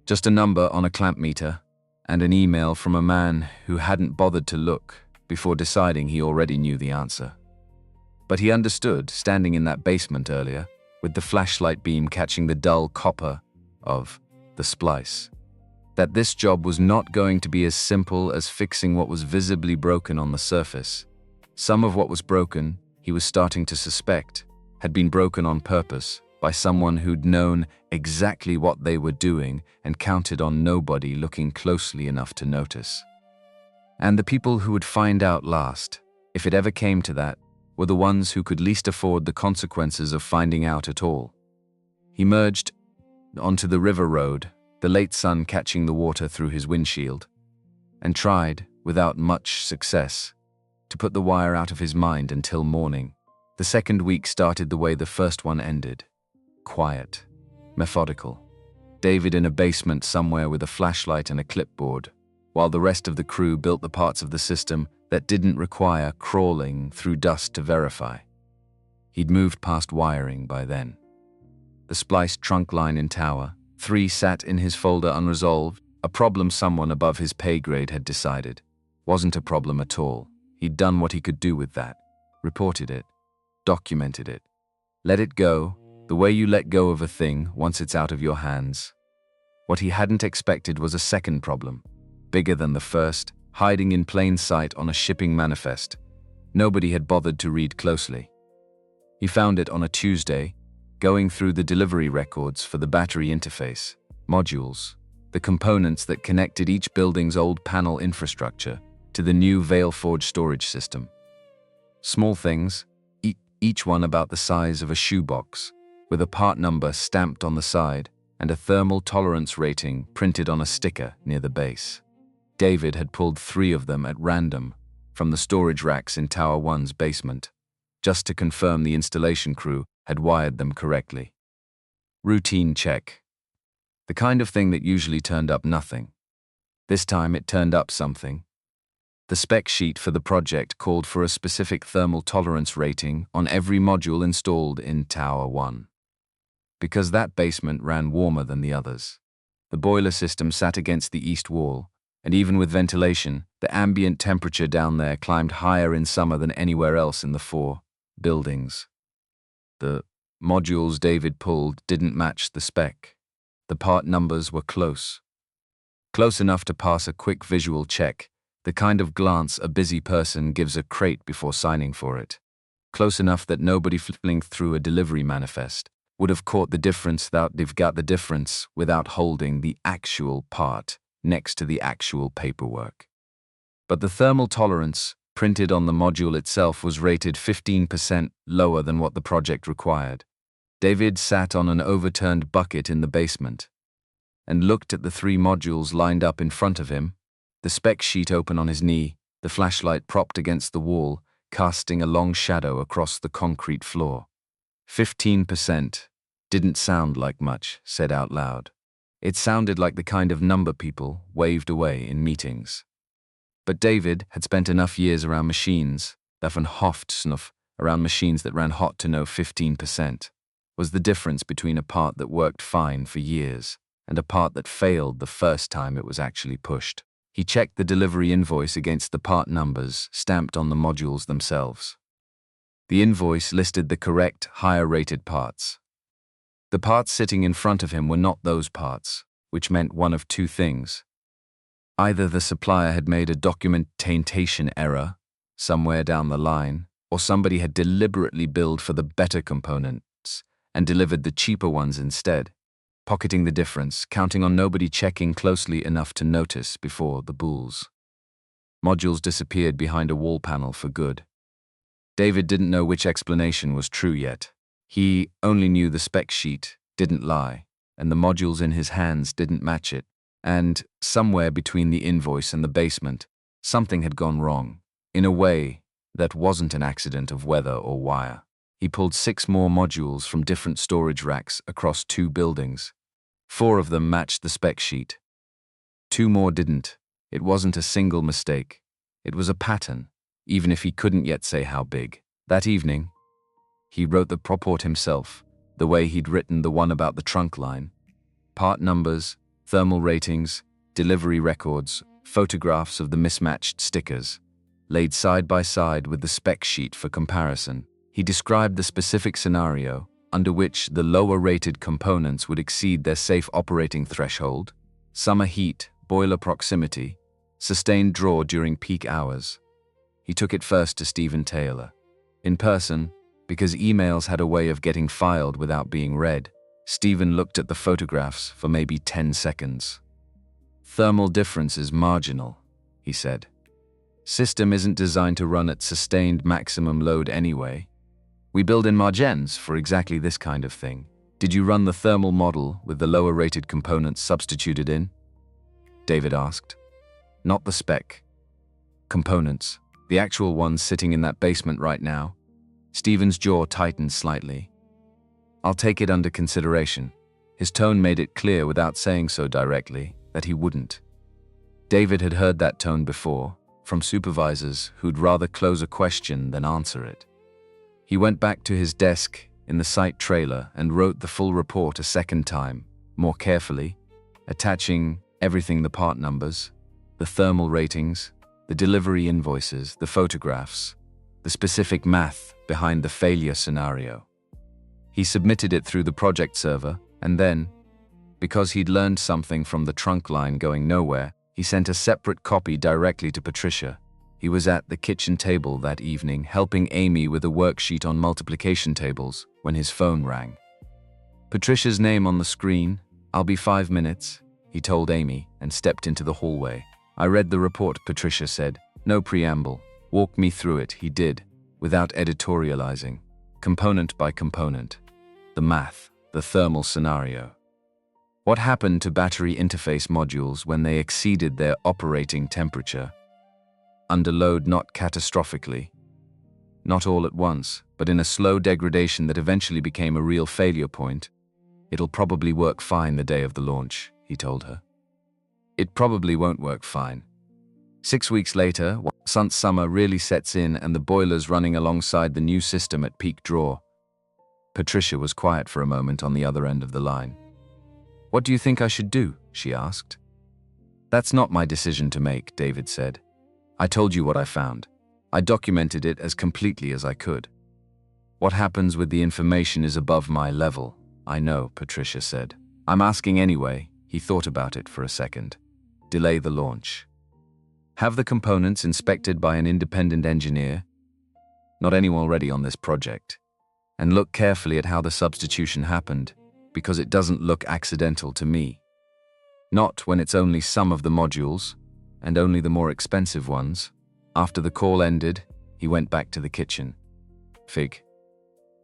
Just a number on a clamp meter and an email from a man who hadn't bothered to look before deciding he already knew the answer. But he understood, standing in that basement earlier, with the flashlight beam catching the dull copper of the splice, that this job was not going to be as simple as fixing what was visibly broken on the surface. Some of what was broken, he was starting to suspect, had been broken on purpose by someone who'd known exactly what they were doing and counted on nobody looking closely enough to notice. And the people who would find out last, if it ever came to that, were the ones who could least afford the consequences of finding out at all. He merged onto the river road, the late sun catching the water through his windshield, and tried, without much success, to put the wire out of his mind until morning. The second week started the way the first one ended. Quiet, methodical. David in a basement somewhere with a flashlight and a clipboard, while the rest of the crew built the parts of the system that didn't require crawling through dust to verify. He'd moved past wiring by then. The spliced trunk line in tower, 3 sat in his folder unresolved, a problem someone above his pay grade had decided. Wasn't a problem at all. He'd done what he could do with that. Reported it. Documented it. Let it go, the way you let go of a thing once it's out of your hands. What he hadn't expected was a second problem, bigger than the first, hiding in plain sight on a shipping manifest. Nobody had bothered to read closely. He found it on a Tuesday, going through the delivery records for the battery interface, modules, the components that connected each building's old panel infrastructure to the new Veilforge storage system. Small things, each one about the size of a shoebox, with a part number stamped on the side and a thermal tolerance rating printed on a sticker near the base. David had pulled 3 of them at random from the storage racks in Tower 1's basement, just to confirm the installation crew had wired them correctly. Routine check. The kind of thing that usually turned up nothing. This time it turned up something. The spec sheet for the project called for a specific thermal tolerance rating on every module installed in Tower 1. Because that basement ran warmer than the others. The boiler system sat against the east wall, and even with ventilation, the ambient temperature down there climbed higher in summer than anywhere else in the 4 buildings. The modules David pulled didn't match the spec. The part numbers were close. Close enough to pass a quick visual check, the kind of glance a busy person gives a crate before signing for it. Close enough that nobody flipping through a delivery manifest would have caught the difference without holding the actual part next to the actual paperwork. But the thermal tolerance printed on the module itself was rated 15% lower than what the project required. David sat on an overturned bucket in the basement and looked at the 3 modules lined up in front of him, the spec sheet open on his knee, the flashlight propped against the wall, casting a long shadow across the concrete floor. 15% didn't sound like much, said out loud. It sounded like the kind of number people waved away in meetings. But David had spent enough years around machines, around machines that ran hot to know 15% was the difference between a part that worked fine for years and a part that failed the first time it was actually pushed. He checked the delivery invoice against the part numbers stamped on the modules themselves. The invoice listed the correct, higher-rated parts. The parts sitting in front of him were not those parts, which meant one of 2 things. Either the supplier had made a documentation error somewhere down the line, or somebody had deliberately billed for the better components and delivered the cheaper ones instead, pocketing the difference, counting on nobody checking closely enough to notice before the bulls. Modules disappeared behind a wall panel for good. David didn't know which explanation was true yet. He only knew the spec sheet didn't lie, and the modules in his hands didn't match it, and somewhere between the invoice and the basement, something had gone wrong, in a way that wasn't an accident of weather or wire. He pulled 6 more modules from different storage racks across 2 buildings. 4 of them matched the spec sheet. 2 more didn't. It wasn't a single mistake. It was a pattern, even if he couldn't yet say how big. That evening, he wrote the report himself, the way he'd written the one about the trunk line. Part numbers, thermal ratings, delivery records, photographs of the mismatched stickers, laid side by side with the spec sheet for comparison. He described the specific scenario under which the lower-rated components would exceed their safe operating threshold: summer heat, boiler proximity, sustained draw during peak hours. He took it first to Stephen Taylor. In person, because emails had a way of getting filed without being read, Stephen looked at the photographs for maybe 10 seconds. "Thermal difference is marginal," he said. "System isn't designed to run at sustained maximum load anyway. We build in margins for exactly this kind of thing. Did you run the thermal model with the lower-rated components substituted in?" David asked. "Not the spec. Components. The actual ones sitting in that basement right now." Stephen's jaw tightened slightly. "I'll take it under consideration." His tone made it clear without saying so directly that he wouldn't. David had heard that tone before, from supervisors who'd rather close a question than answer it. He went back to his desk in the site trailer and wrote the full report a second time, more carefully, attaching everything: the part numbers, the thermal ratings, the delivery invoices, the photographs, the specific math behind the failure scenario. He submitted it through the project server, and then, because he'd learned something from the trunk line going nowhere, he sent a separate copy directly to Patricia. He was at the kitchen table that evening, helping Amy with a worksheet on multiplication tables, when his phone rang. Patricia's name on the screen. "I'll be 5 minutes," he told Amy, and stepped into the hallway. "I read the report," Patricia said. "No preamble. Walk me through it," he did, without editorializing. Component by component. The math, the thermal scenario. What happened to battery interface modules when they exceeded their operating temperature? Under load, not catastrophically. Not all at once, but in a slow degradation that eventually became a real failure point. "It'll probably work fine the day of the launch," he told her. "It probably won't work fine. 6 weeks later, once summer really sets in and the boiler's running alongside the new system at peak draw." Patricia was quiet for a moment on the other end of the line. "What do you think I should do?" she asked. "That's not my decision to make," David said. "I told you what I found. I documented it as completely as I could. What happens with the information is above my level." "I know," Patricia said. "I'm asking anyway." He thought about it for a second. "Delay the launch. Have the components inspected by an independent engineer, not anyone already on this project, and look carefully at how the substitution happened, because it doesn't look accidental to me. Not when it's only some of the modules, and only the more expensive ones." After the call ended, he went back to the kitchen. Fig.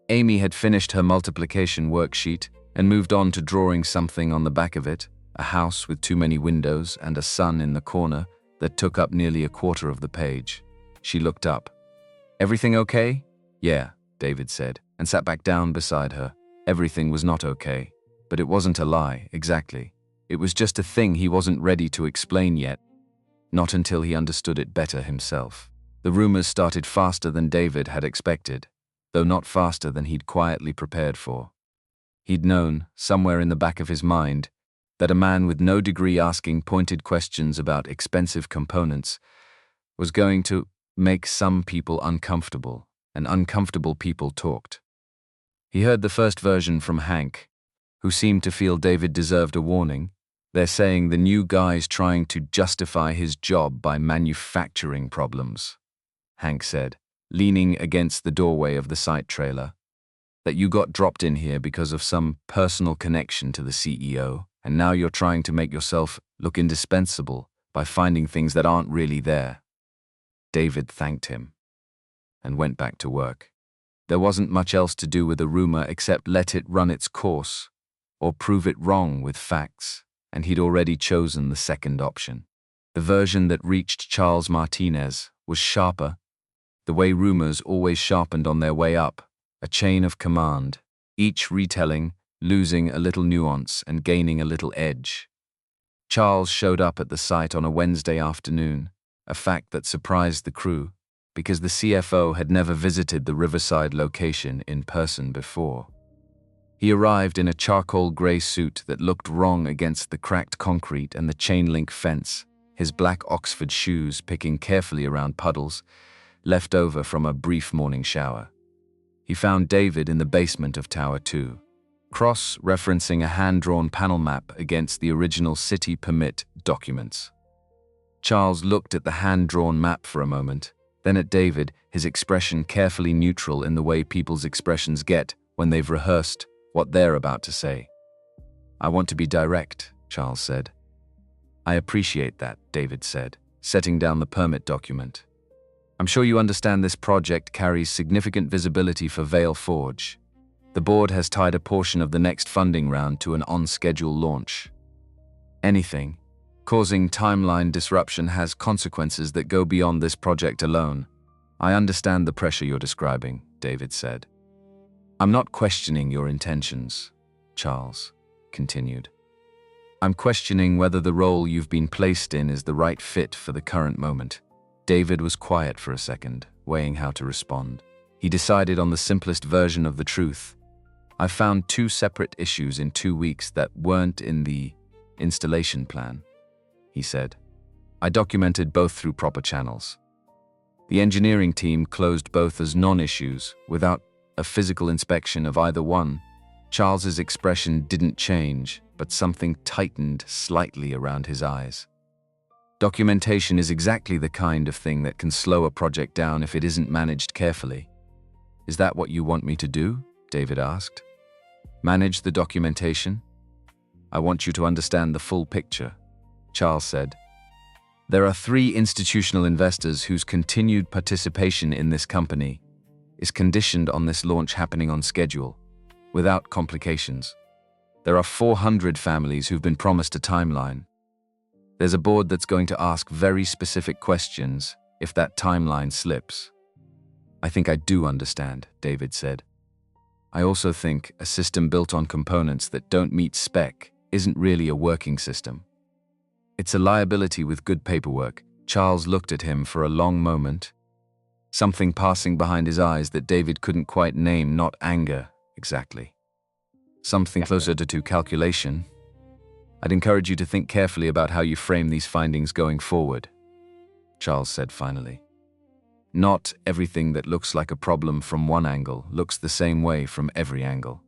Amy had finished her multiplication worksheet and moved on to drawing something on the back of it, a house with too many windows and a sun in the corner that took up nearly a quarter of the page. She looked up. "Everything okay?" "Yeah," David said, and sat back down beside her. Everything was not okay, but it wasn't a lie, exactly. It was just a thing he wasn't ready to explain yet. Not until he understood it better himself. The rumors started faster than David had expected, though not faster than he'd quietly prepared for. He'd known, somewhere in the back of his mind, that a man with no degree asking pointed questions about expensive components was going to make some people uncomfortable, and uncomfortable people talked. He heard the first version from Hank, who seemed to feel David deserved a warning. "They're saying the new guy's trying to justify his job by manufacturing problems," Hank said, leaning against the doorway of the site trailer. "That you got dropped in here because of some personal connection to the CEO, and now you're trying to make yourself look indispensable by finding things that aren't really there." David thanked him and went back to work. There wasn't much else to do with the rumor except let it run its course, or prove it wrong with facts, and he'd already chosen the second option. The version that reached Charles Martinez was sharper, the way rumors always sharpened on their way up, a chain of command, each retelling, losing a little nuance and gaining a little edge. Charles showed up at the site on a Wednesday afternoon, a fact that surprised the crew, because the CFO had never visited the Riverside location in person before. He arrived in a charcoal grey suit that looked wrong against the cracked concrete and the chain-link fence, his black Oxford shoes picking carefully around puddles, left over from a brief morning shower. He found David in the basement of Tower 2, cross-referencing a hand-drawn panel map against the original city permit documents. Charles looked at the hand-drawn map for a moment, then at David, his expression carefully neutral in the way people's expressions get when they've rehearsed what they're about to say. "I want to be direct," Charles said. "I appreciate that," David said, setting down the permit document. "I'm sure you understand this project carries significant visibility for Vale Forge. The board has tied a portion of the next funding round to an on-schedule launch. Anything causing timeline disruption has consequences that go beyond this project alone. I understand the pressure you're describing," David said. "I'm not questioning your intentions," Charles continued. "I'm questioning whether the role you've been placed in is the right fit for the current moment." David was quiet for a second, weighing how to respond. He decided on the simplest version of the truth. "I found 2 separate issues in 2 weeks that weren't in the installation plan," he said. "I documented both through proper channels. The engineering team closed both as non-issues without a physical inspection of either one." Charles's expression didn't change, but something tightened slightly around his eyes. "Documentation is exactly the kind of thing that can slow a project down if it isn't managed carefully." "Is that what you want me to do?" David asked. "Manage the documentation?" "I want you to understand the full picture," Charles said. "There are 3 institutional investors whose continued participation in this company is conditioned on this launch happening on schedule, without complications. There are 400 families who've been promised a timeline. There's a board that's going to ask very specific questions if that timeline slips." "I think I do understand," David said. "I also think a system built on components that don't meet spec isn't really a working system. It's a liability with good paperwork." Charles looked at him for a long moment, something passing behind his eyes that David couldn't quite name, not anger, exactly. Something closer to calculation. "I'd encourage you to think carefully about how you frame these findings going forward," Charles said finally. "Not everything that looks like a problem from one angle looks the same way from every angle."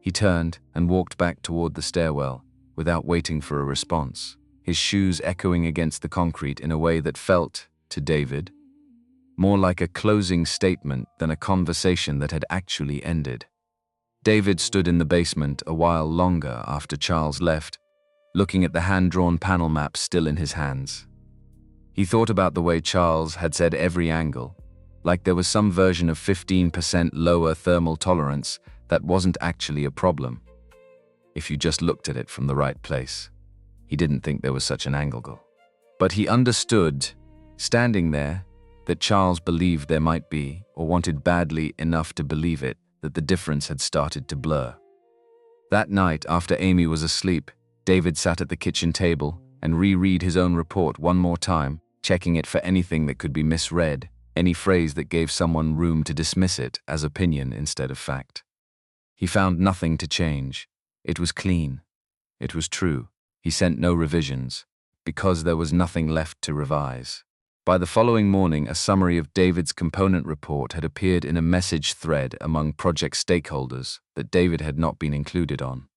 He turned and walked back toward the stairwell without waiting for a response, his shoes echoing against the concrete in a way that felt, to David, more like a closing statement than a conversation that had actually ended. David stood in the basement a while longer after Charles left, looking at the hand-drawn panel map still in his hands. He thought about the way Charles had said every angle, like there was some version of 15% lower thermal tolerance that wasn't actually a problem, if you just looked at it from the right place. He didn't think there was such an angle. But he understood, standing there, that Charles believed there might be, or wanted badly enough to believe it, that the difference had started to blur. That night, after Amy was asleep, David sat at the kitchen table and reread his own report one more time, checking it for anything that could be misread, any phrase that gave someone room to dismiss it as opinion instead of fact. He found nothing to change. It was clean. It was true. He sent no revisions, because there was nothing left to revise. By the following morning, a summary of David's component report had appeared in a message thread among project stakeholders that David had not been included on.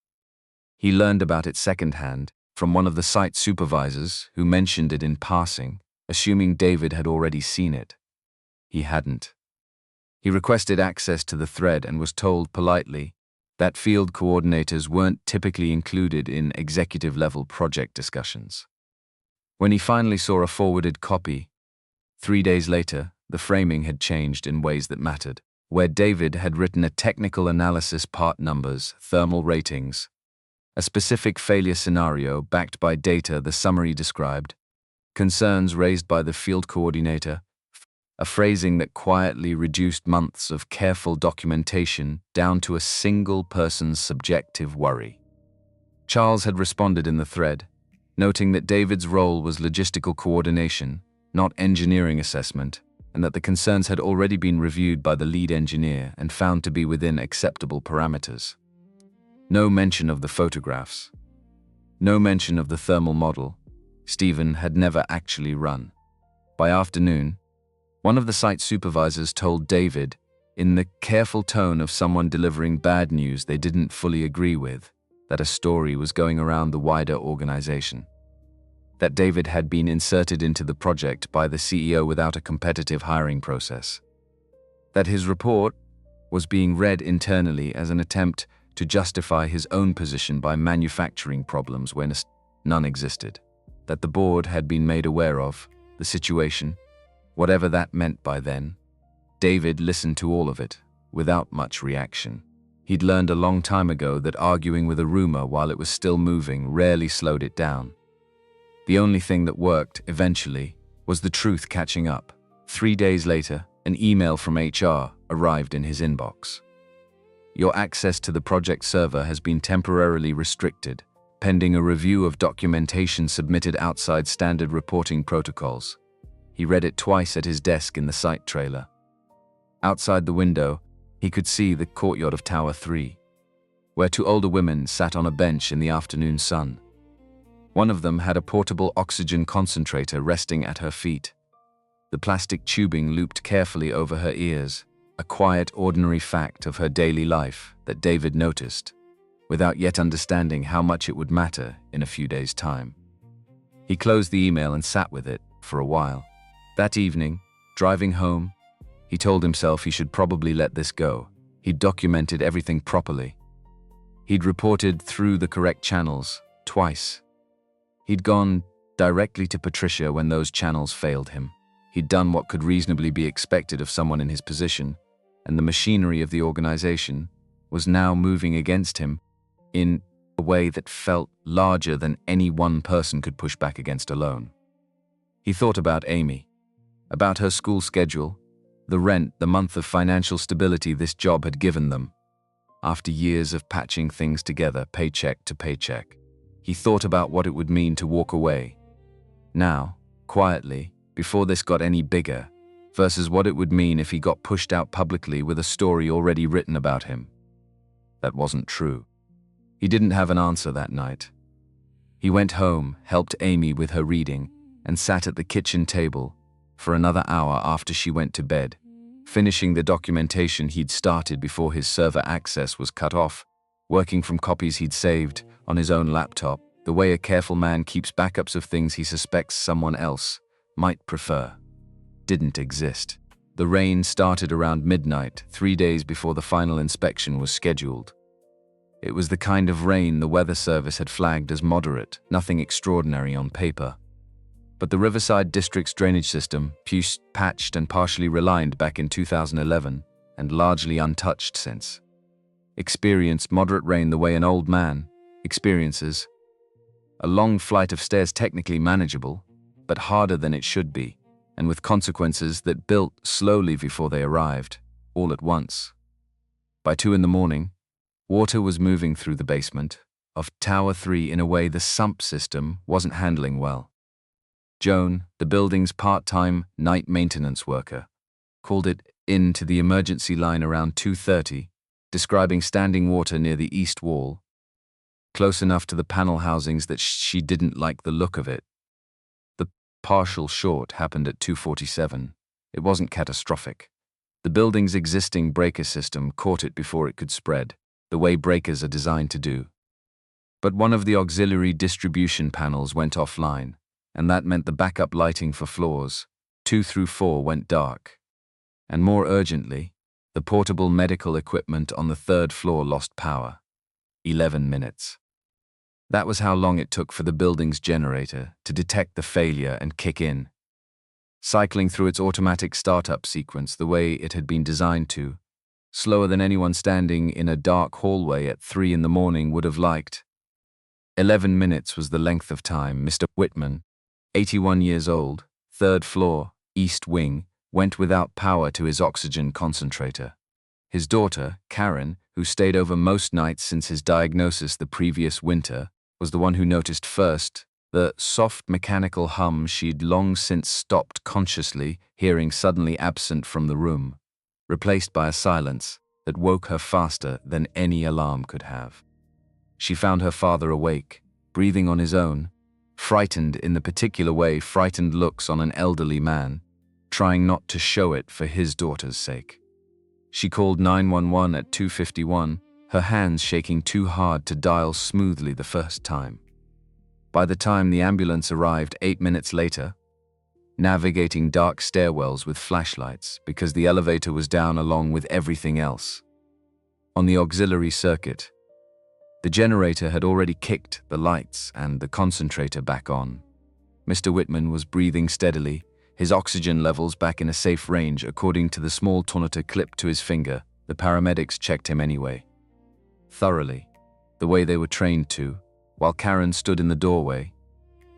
He learned about it secondhand from one of the site supervisors who mentioned it in passing, assuming David had already seen it. He hadn't. He requested access to the thread and was told politely that field coordinators weren't typically included in executive-level project discussions. When he finally saw a forwarded copy, 3 days later, the framing had changed in ways that mattered. Where David had written a technical analysis part numbers, thermal ratings, a specific failure scenario backed by data the summary described, concerns raised by the field coordinator, a phrasing that quietly reduced months of careful documentation down to a single person's subjective worry. Charles had responded in the thread, noting that David's role was logistical coordination, not engineering assessment, and that the concerns had already been reviewed by the lead engineer and found to be within acceptable parameters. No mention of the photographs. No mention of the thermal model. Stephen had never actually run. By afternoon, one of the site supervisors told David, in the careful tone of someone delivering bad news they didn't fully agree with, that a story was going around the wider organization. That David had been inserted into the project by the CEO without a competitive hiring process. That his report was being read internally as an attempt to justify his own position by manufacturing problems when none existed. That the board had been made aware of the situation, whatever that meant by then. David listened to all of it, without much reaction. He'd learned a long time ago that arguing with a rumor while it was still moving rarely slowed it down. The only thing that worked, eventually, was the truth catching up. 3 days later, an email from HR arrived in his inbox. Your access to the project server has been temporarily restricted, pending a review of documentation submitted outside standard reporting protocols. He read it twice at his desk in the site trailer. Outside the window, he could see the courtyard of Tower 3, where 2 older women sat on a bench in the afternoon sun. One of them had a portable oxygen concentrator resting at her feet. The plastic tubing looped carefully over her ears, a quiet, ordinary fact of her daily life that David noticed, without yet understanding how much it would matter in a few days' time. He closed the email and sat with it for a while. That evening, driving home, he told himself he should probably let this go. He'd documented everything properly. He'd reported through the correct channels, twice. He'd gone directly to Patricia when those channels failed him. He'd done what could reasonably be expected of someone in his position, and the machinery of the organization was now moving against him in a way that felt larger than any one person could push back against alone. He thought about Amy, about her school schedule, the rent, the month of financial stability this job had given them. After years of patching things together, paycheck to paycheck, he thought about what it would mean to walk away. Now, quietly, before this got any bigger, versus what it would mean if he got pushed out publicly with a story already written about him. That wasn't true. He didn't have an answer that night. He went home, helped Amy with her reading, and sat at the kitchen table for another hour after she went to bed, finishing the documentation he'd started before his server access was cut off, working from copies he'd saved on his own laptop, the way a careful man keeps backups of things he suspects someone else might prefer. Didn't exist. The rain started around midnight, 3 days before the final inspection was scheduled. It was the kind of rain the weather service had flagged as moderate, nothing extraordinary on paper. But the Riverside District's drainage system, patched and partially relined back in 2011, and largely untouched since, experienced moderate rain the way an old man experiences. A long flight of stairs technically manageable, but harder than it should be, and with consequences that built slowly before they arrived, all at once. By 2 a.m, water was moving through the basement of Tower 3 in a way the sump system wasn't handling well. Joan, the building's part-time night maintenance worker, called it in to the emergency line around 2:30, describing standing water near the east wall, close enough to the panel housings that she didn't like the look of it. The partial short happened at 2:47. It wasn't catastrophic. The building's existing breaker system caught it before it could spread, the way breakers are designed to do. But one of the auxiliary distribution panels went offline, and that meant the backup lighting for floors 2 through 4 went dark. And more urgently, the portable medical equipment on the 3rd floor lost power. 11 minutes. That was how long it took for the building's generator to detect the failure and kick in. Cycling through its automatic startup sequence the way it had been designed to, slower than anyone standing in a dark hallway at 3 a.m. would have liked. 11 minutes was the length of time Mr. Whitman, 81 years old, 3rd floor, east wing, went without power to his oxygen concentrator. His daughter, Karen, who stayed over most nights since his diagnosis the previous winter, was the one who noticed first the soft mechanical hum she'd long since stopped consciously hearing suddenly absent from the room, replaced by a silence that woke her faster than any alarm could have. She found her father awake, breathing on his own, frightened in the particular way frightened looks on an elderly man, trying not to show it for his daughter's sake. She called 911 at 2:51, her hands shaking too hard to dial smoothly the first time. By the time the ambulance arrived 8 minutes later, navigating dark stairwells with flashlights because the elevator was down along with everything else. On the auxiliary circuit, the generator had already kicked the lights and the concentrator back on. Mr. Whitman was breathing steadily, his oxygen levels back in a safe range according to the small tourniquet clipped to his finger. The paramedics checked him anyway. Thoroughly, the way they were trained to, while Karen stood in the doorway,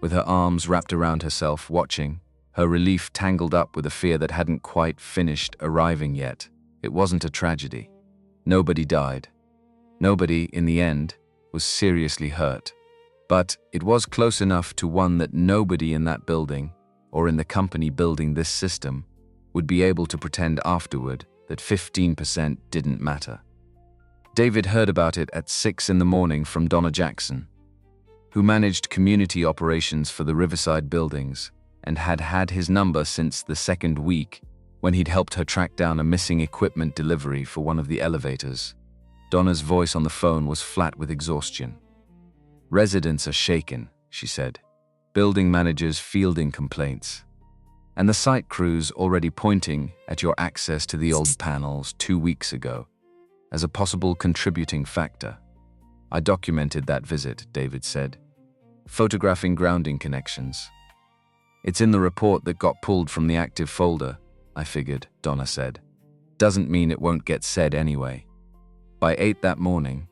with her arms wrapped around herself, watching, her relief tangled up with a fear that hadn't quite finished arriving yet. It wasn't a tragedy. Nobody died. Nobody, in the end, was seriously hurt. But it was close enough to one that nobody in that building, or in the company building this system, would be able to pretend afterward that 15% didn't matter. David heard about it at 6 in the morning from Donna Jackson, who managed community operations for the Riverside buildings and had had his number since the second week when he'd helped her track down a missing equipment delivery for one of the elevators. Donna's voice on the phone was flat with exhaustion. "Residents are shaken," she said. "Building managers fielding complaints. And the site crews already pointing at your access to the old panels 2 weeks ago as a possible contributing factor." "I documented that visit," David said, photographing grounding connections. "It's in the report that got pulled from the active folder," I figured, Donna said. "Doesn't mean it won't get said anyway." By 8 that morning,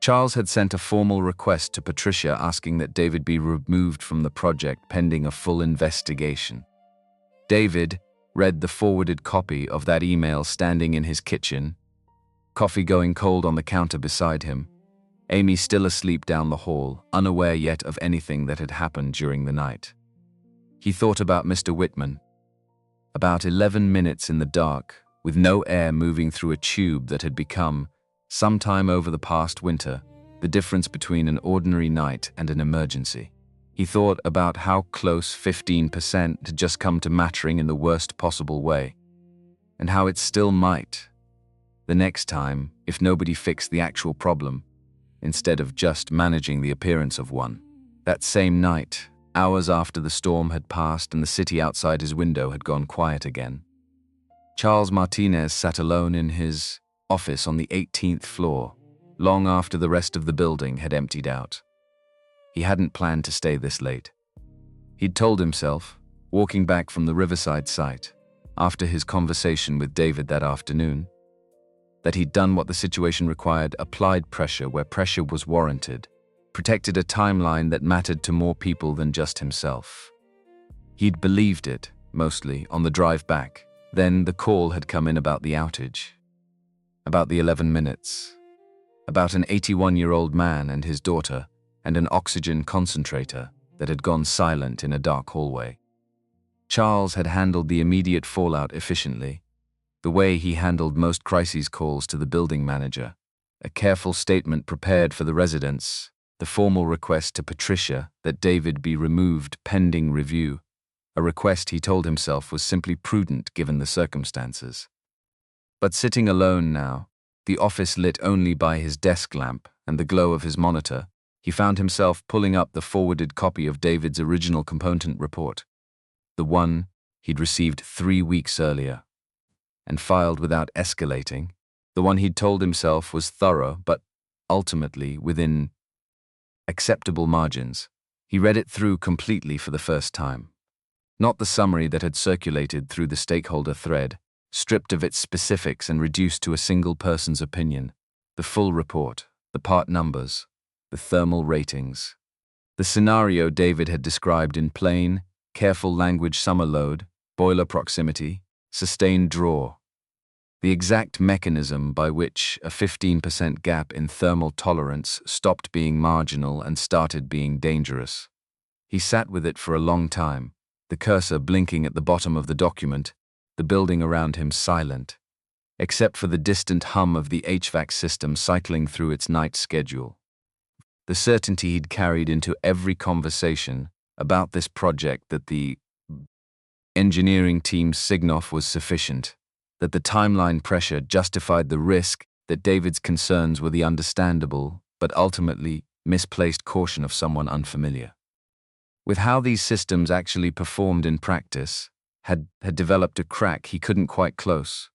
Charles had sent a formal request to Patricia asking that David be removed from the project pending a full investigation. David read the forwarded copy of that email standing in his kitchen, coffee going cold on the counter beside him, Amy still asleep down the hall, unaware yet of anything that had happened during the night. He thought about Mr. Whitman. About 11 minutes in the dark, with no air moving through a tube that had become, sometime over the past winter, the difference between an ordinary night and an emergency. He thought about how close 15% had just come to mattering in the worst possible way, and how it still might, the next time, if nobody fixed the actual problem, instead of just managing the appearance of one. That same night, hours after the storm had passed and the city outside his window had gone quiet again, Charles Martinez sat alone in his office on the 18th floor, long after the rest of the building had emptied out. He hadn't planned to stay this late. He'd told himself, walking back from the Riverside site, after his conversation with David that afternoon, that he'd done what the situation required, applied pressure where pressure was warranted, protected a timeline that mattered to more people than just himself. He'd believed it, mostly, on the drive back. Then the call had come in about the outage, about the 11 minutes, about an 81-year-old man and his daughter, and an oxygen concentrator that had gone silent in a dark hallway. Charles had handled the immediate fallout efficiently, the way he handled most crises calls to the building manager, a careful statement prepared for the residents, the formal request to Patricia that David be removed pending review, a request he told himself was simply prudent given the circumstances. But sitting alone now, the office lit only by his desk lamp and the glow of his monitor, he found himself pulling up the forwarded copy of David's original component report, the one he'd received 3 weeks earlier, and filed without escalating, the one he'd told himself was thorough but ultimately within acceptable margins. He read it through completely for the first time. Not the summary that had circulated through the stakeholder thread, stripped of its specifics and reduced to a single person's opinion. The full report, the part numbers, the thermal ratings. The scenario David had described in plain, careful language: summer load, boiler proximity, sustained draw. The exact mechanism by which a 15% gap in thermal tolerance stopped being marginal and started being dangerous. He sat with it for a long time, the cursor blinking at the bottom of the document, the building around him silent, except for the distant hum of the HVAC system cycling through its night schedule. The certainty he'd carried into every conversation about this project that the engineering team's sign-off was sufficient, that the timeline pressure justified the risk, that David's concerns were the understandable but ultimately misplaced caution of someone unfamiliar. With how these systems actually performed in practice, had developed a crack he couldn't quite close.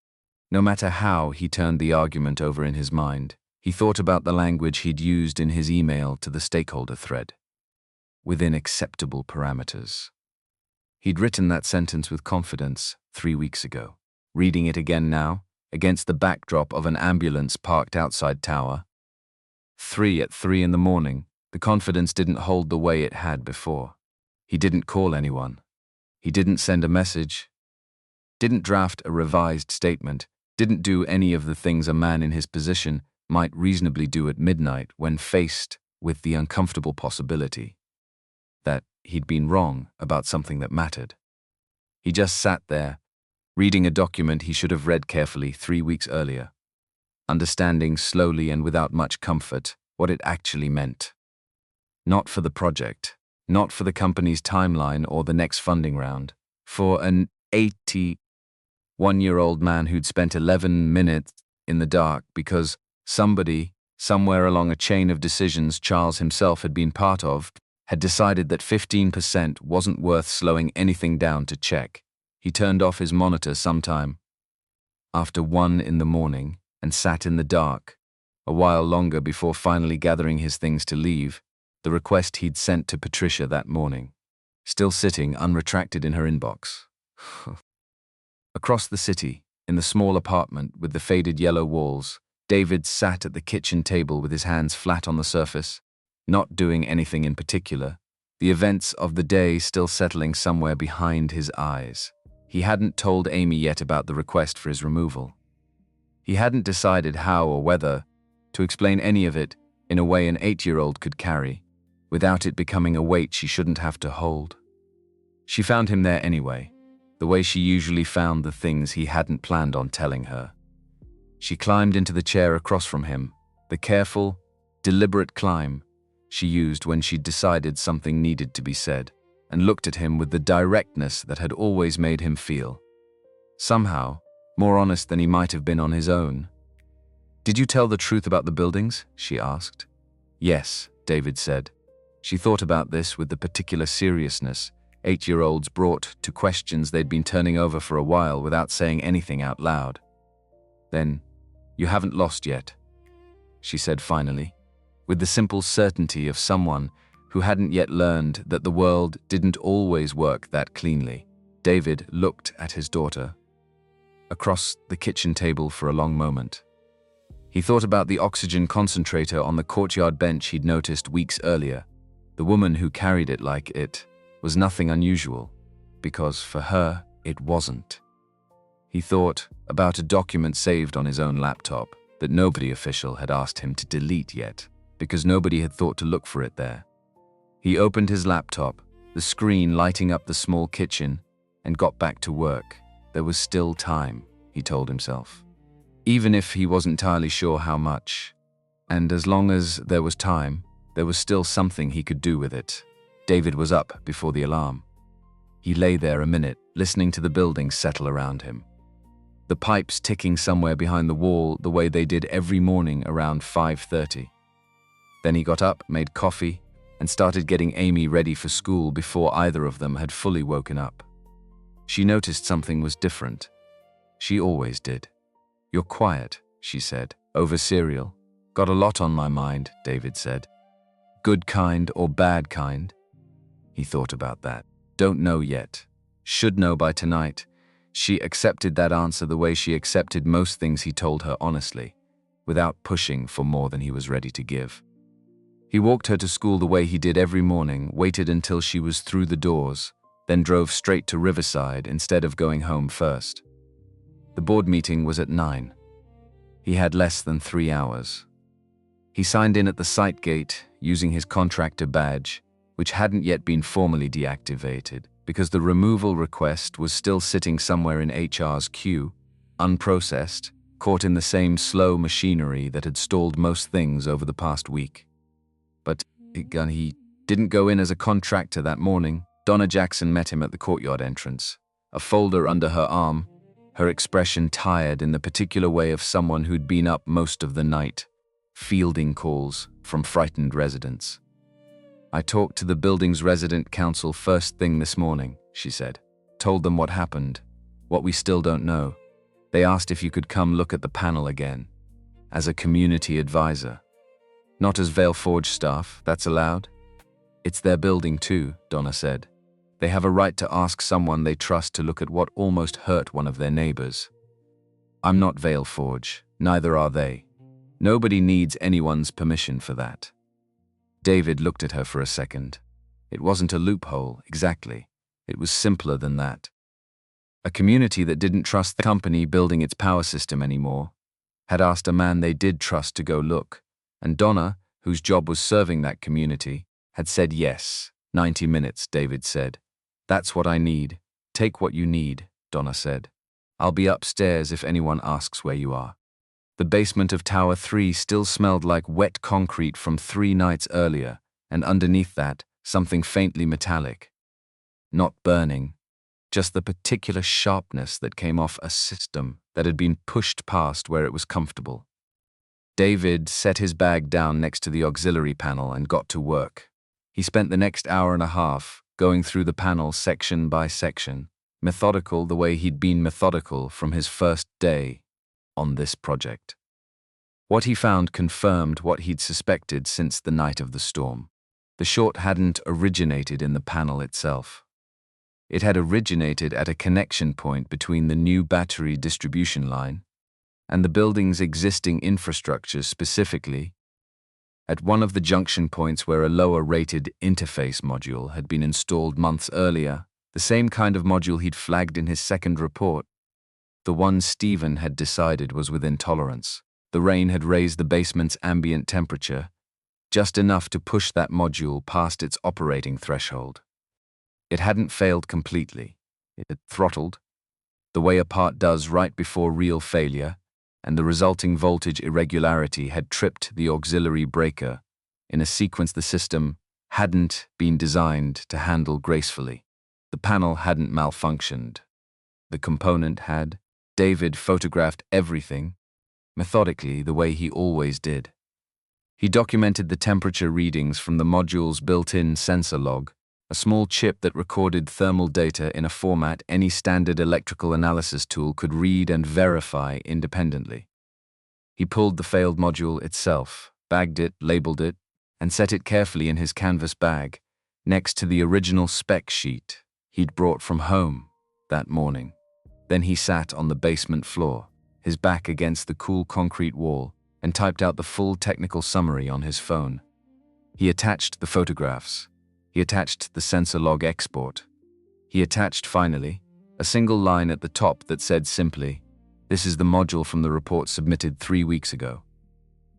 No matter how he turned the argument over in his mind, he thought about the language he'd used in his email to the stakeholder thread. Within acceptable parameters. He'd written that sentence with confidence 3 weeks ago. Reading it again now, against the backdrop of an ambulance parked outside tower. 3 in the morning, the confidence didn't hold the way it had before. He didn't call anyone. He didn't send a message. Didn't draft a revised statement. Didn't do any of the things a man in his position might reasonably do at midnight when faced with the uncomfortable possibility that he'd been wrong about something that mattered. He just sat there, reading a document he should have read carefully 3 weeks earlier, understanding slowly and without much comfort what it actually meant. Not for the project, not for the company's timeline or the next funding round, for an 81-year-old man who'd spent 11 minutes in the dark because somebody, somewhere along a chain of decisions Charles himself had been part of, had decided that 15% wasn't worth slowing anything down to check. He turned off his monitor sometime after 1 in the morning and sat in the dark, a while longer before finally gathering his things to leave, the request he'd sent to Patricia that morning, still sitting unretracted in her inbox. Across the city, in the small apartment with the faded yellow walls, David sat at the kitchen table with his hands flat on the surface, not doing anything in particular, the events of the day still settling somewhere behind his eyes. He hadn't told Amy yet about the request for his removal. He hadn't decided how or whether to explain any of it in a way an 8-year-old could carry, without it becoming a weight she shouldn't have to hold. She found him there anyway, the way she usually found the things he hadn't planned on telling her. She climbed into the chair across from him, the careful, deliberate climb she used when she'd decided something needed to be said, and looked at him with the directness that had always made him feel, somehow, more honest than he might have been on his own. "Did you tell the truth about the buildings?" she asked. "Yes," David said. She thought about this with the particular seriousness 8-year-olds brought to questions they'd been turning over for a while without saying anything out loud. "Then, you haven't lost yet," she said finally, with the simple certainty of someone who hadn't yet learned that the world didn't always work that cleanly. David looked at his daughter across the kitchen table for a long moment. He thought about the oxygen concentrator on the courtyard bench he'd noticed weeks earlier. The woman who carried it like it was nothing unusual, because for her, it wasn't. He thought about a document saved on his own laptop that nobody official had asked him to delete yet, because nobody had thought to look for it there. He opened his laptop, the screen lighting up the small kitchen, and got back to work. There was still time, he told himself. Even if he wasn't entirely sure how much. And as long as there was time, there was still something he could do with it. David was up before the alarm. He lay there a minute, listening to the buildings settle around him. The pipes ticking somewhere behind the wall the way they did every morning around 5:30. Then he got up, made coffee, and started getting Amy ready for school before either of them had fully woken up. She noticed something was different. She always did. "You're quiet," she said, "over cereal." "Got a lot on my mind," David said. "Good kind or bad kind?" He thought about that. "Don't know yet. Should know by tonight." She accepted that answer the way she accepted most things he told her honestly, without pushing for more than he was ready to give. He walked her to school the way he did every morning, waited until she was through the doors, then drove straight to Riverside instead of going home first. The board meeting was at 9. He had less than 3 hours. He signed in at the site gate using his contractor badge, which hadn't yet been formally deactivated because the removal request was still sitting somewhere in HR's queue, unprocessed, caught in the same slow machinery that had stalled most things over the past week. But he didn't go in as a contractor that morning. Donna Jackson met him at the courtyard entrance, a folder under her arm, her expression tired in the particular way of someone who'd been up most of the night, fielding calls from frightened residents. "I talked to the building's resident council first thing this morning," she said. "Told them what happened, what we still don't know. They asked if you could come look at the panel again, as a community advisor. Not as Vale Forge staff, that's allowed." "It's their building too," Donna said. "They have a right to ask someone they trust to look at what almost hurt one of their neighbors. I'm not Vale Forge, neither are they. Nobody needs anyone's permission for that." David looked at her for a second. It wasn't a loophole, exactly. It was simpler than that. A community that didn't trust the company building its power system anymore had asked a man they did trust to go look, and Donna, whose job was serving that community, had said yes. 90 minutes, David said. "That's what I need. Take what you need," Donna said. "I'll be upstairs if anyone asks where you are." The basement of Tower 3 still smelled like wet concrete from 3 nights earlier, and underneath that, something faintly metallic. Not burning, just the particular sharpness that came off a system that had been pushed past where it was comfortable. David set his bag down next to the auxiliary panel and got to work. He spent the next hour and a half going through the panel section by section, methodical the way he'd been methodical from his first day on this project. What he found confirmed what he'd suspected since the night of the storm. The short hadn't originated in the panel itself. It had originated at a connection point between the new battery distribution line and the building's existing infrastructure, specifically at one of the junction points where a lower-rated interface module had been installed months earlier, the same kind of module he'd flagged in his second report. The one Stephen had decided was within tolerance. The rain had raised the basement's ambient temperature, just enough to push that module past its operating threshold. It hadn't failed completely. It had throttled, the way a part does right before real failure, and the resulting voltage irregularity had tripped the auxiliary breaker in a sequence the system hadn't been designed to handle gracefully. The panel hadn't malfunctioned. The component had. David photographed everything, methodically the way he always did. He documented the temperature readings from the module's built-in sensor log, a small chip that recorded thermal data in a format any standard electrical analysis tool could read and verify independently. He pulled the failed module itself, bagged it, labeled it, and set it carefully in his canvas bag, next to the original spec sheet he'd brought from home that morning. Then he sat on the basement floor, his back against the cool concrete wall, and typed out the full technical summary on his phone. He attached the photographs. He attached the sensor log export. He attached, finally, a single line at the top that said simply, "This is the module from the report submitted 3 weeks ago.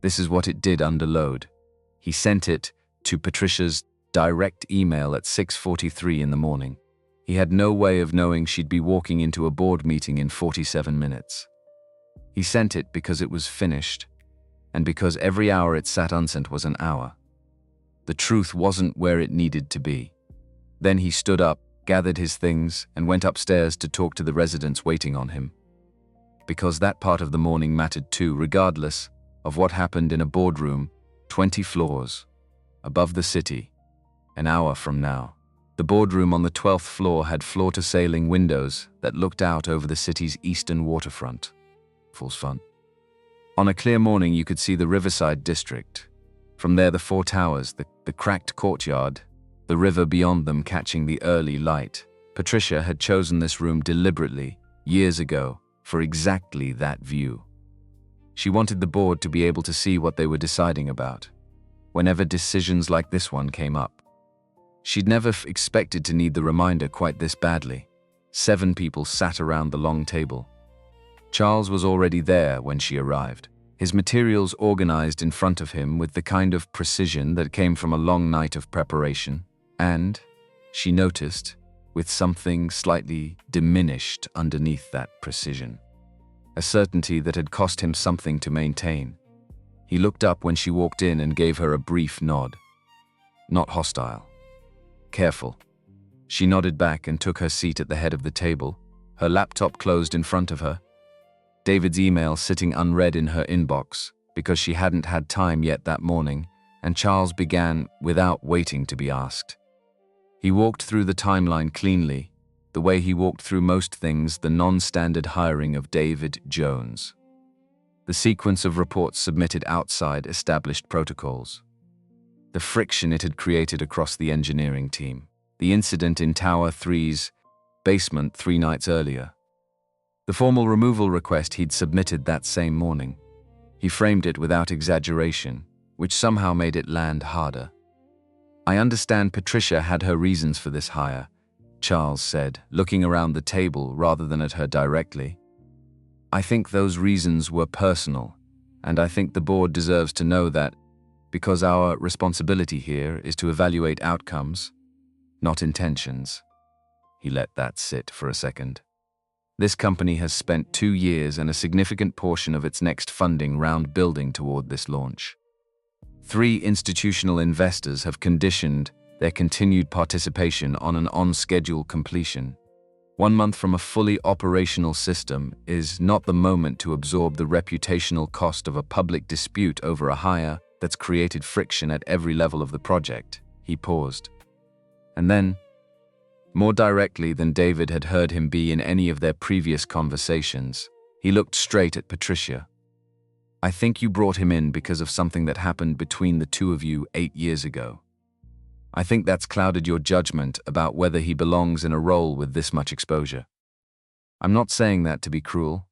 This is what it did under load." He sent it to Patricia's direct email at 6:43 in the morning. He had no way of knowing she'd be walking into a board meeting in 47 minutes. He sent it because it was finished, and because every hour it sat unsent was an hour. The truth wasn't where it needed to be. Then he stood up, gathered his things, and went upstairs to talk to the residents waiting on him. Because that part of the morning mattered too, regardless of what happened in a boardroom 20 floors above the city, an hour from now. The boardroom on the 12th floor had floor-to-ceiling windows that looked out over the city's eastern waterfront. Fool's fun. On a clear morning, you could see the Riverside district. From there, the 4 towers, the cracked courtyard, the river beyond them catching the early light. Patricia had chosen this room deliberately, years ago, for exactly that view. She wanted the board to be able to see what they were deciding about, whenever decisions like this one came up. She'd never expected to need the reminder quite this badly. 7 people sat around the long table. Charles was already there when she arrived, his materials organized in front of him with the kind of precision that came from a long night of preparation, and, she noticed, with something slightly diminished underneath that precision. A certainty that had cost him something to maintain. He looked up when she walked in and gave her a brief nod. not hostile. Careful. She nodded back and took her seat at the head of the table, her laptop closed in front of her. David's email sitting unread in her inbox because she hadn't had time yet that morning, and Charles began without waiting to be asked. He walked through the timeline cleanly, the way he walked through most things, the non-standard hiring of David Jones. The sequence of reports submitted outside established protocols. The friction it had created across the engineering team. The incident in Tower 3's basement 3 nights earlier. The formal removal request he'd submitted that same morning. He framed it without exaggeration, which somehow made it land harder. "I understand Patricia had her reasons for this hire," Charles said, looking around the table rather than at her directly. "I think those reasons were personal, and I think the board deserves to know that, because our responsibility here is to evaluate outcomes, not intentions." He let that sit for a second. This company has spent 2 years and a significant portion of its next funding round building toward this launch. 3 institutional investors have conditioned their continued participation on an on-schedule completion. 1 month from a fully operational system is not the moment to absorb the reputational cost of a public dispute over a hire that's created friction at every level of the project. He paused. And then, more directly than David had heard him be in any of their previous conversations, he looked straight at Patricia. "I think you brought him in because of something that happened between the 2 of you 8 years ago. I think that's clouded your judgment about whether he belongs in a role with this much exposure. I'm not saying that to be cruel.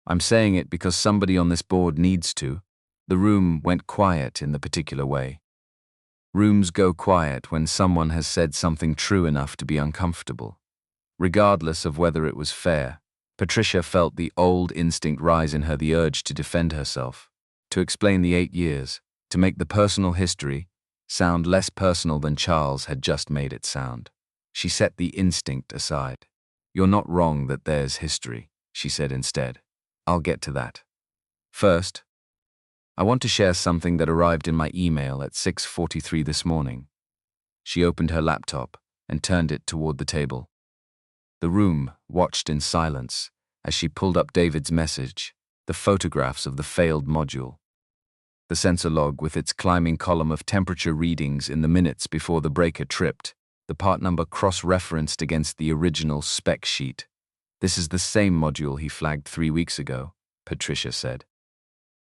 I'm saying it because somebody on this board needs to." The room went quiet in the particular way. Rooms go quiet when someone has said something true enough to be uncomfortable. Regardless of whether it was fair, Patricia felt the old instinct rise in her, the urge to defend herself, to explain the 8 years, to make the personal history sound less personal than Charles had just made it sound. She set the instinct aside. "You're not wrong that there's history," she said instead. "I'll get to that. First, I want to share something that arrived in my email at 6:43 this morning." She opened her laptop and turned it toward the table. The room watched in silence as she pulled up David's message, the photographs of the failed module. The sensor log with its climbing column of temperature readings in the minutes before the breaker tripped, the part number cross-referenced against the original spec sheet. "This is the same module he flagged 3 weeks ago," Patricia said.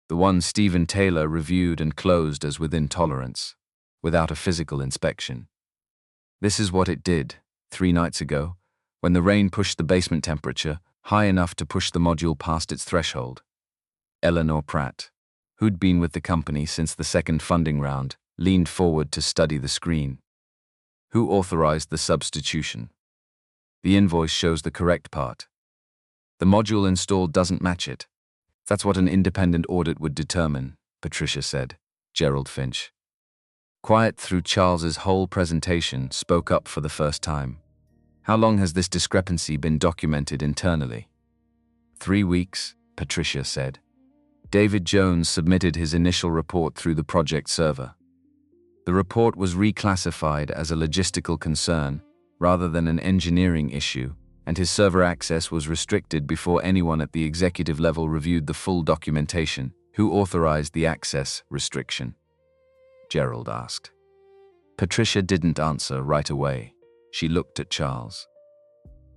"The one Stephen Taylor reviewed and closed as within tolerance, without a physical inspection. This is what it did 3 nights ago, when the rain pushed the basement temperature high enough to push the module past its threshold." Eleanor Pratt, who'd been with the company since the second funding round, leaned forward to study the screen. "Who authorized the substitution? The invoice shows the correct part. The module installed doesn't match it. That's what an independent audit would determine," Patricia said. Gerald Finch, quiet through Charles's whole presentation, spoke up for the first time. "How long has this discrepancy been documented internally?" 3 weeks, Patricia said. David Jones submitted his initial report through the project server. The report was reclassified as a logistical concern rather than an engineering issue, and his server access was restricted before anyone at the executive level reviewed the full documentation. "Who authorized the access restriction?" Gerald asked. Patricia didn't answer right away. She looked at Charles.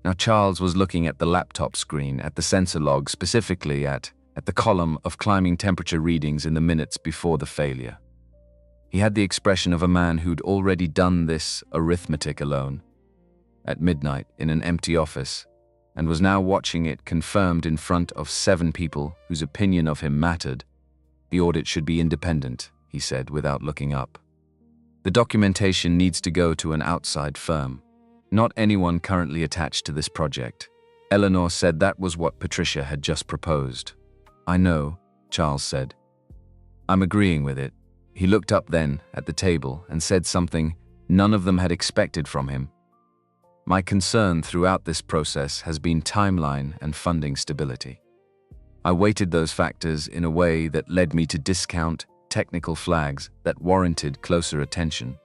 Now Charles was looking at the laptop screen, at the sensor log, specifically at the column of climbing temperature readings in the minutes before the failure. He had the expression of a man who'd already done this arithmetic alone, at midnight in an empty office, and was now watching it confirmed in front of 7 people whose opinion of him mattered. "The audit should be independent," he said without looking up. "The documentation needs to go to an outside firm, not anyone currently attached to this project." Eleanor said that was what Patricia had just proposed. "I know," Charles said. "I'm agreeing with it." He looked up then at the table and said something none of them had expected from him. "My concern throughout this process has been timeline and funding stability. I weighted those factors in a way that led me to discount technical flags that warranted closer attention.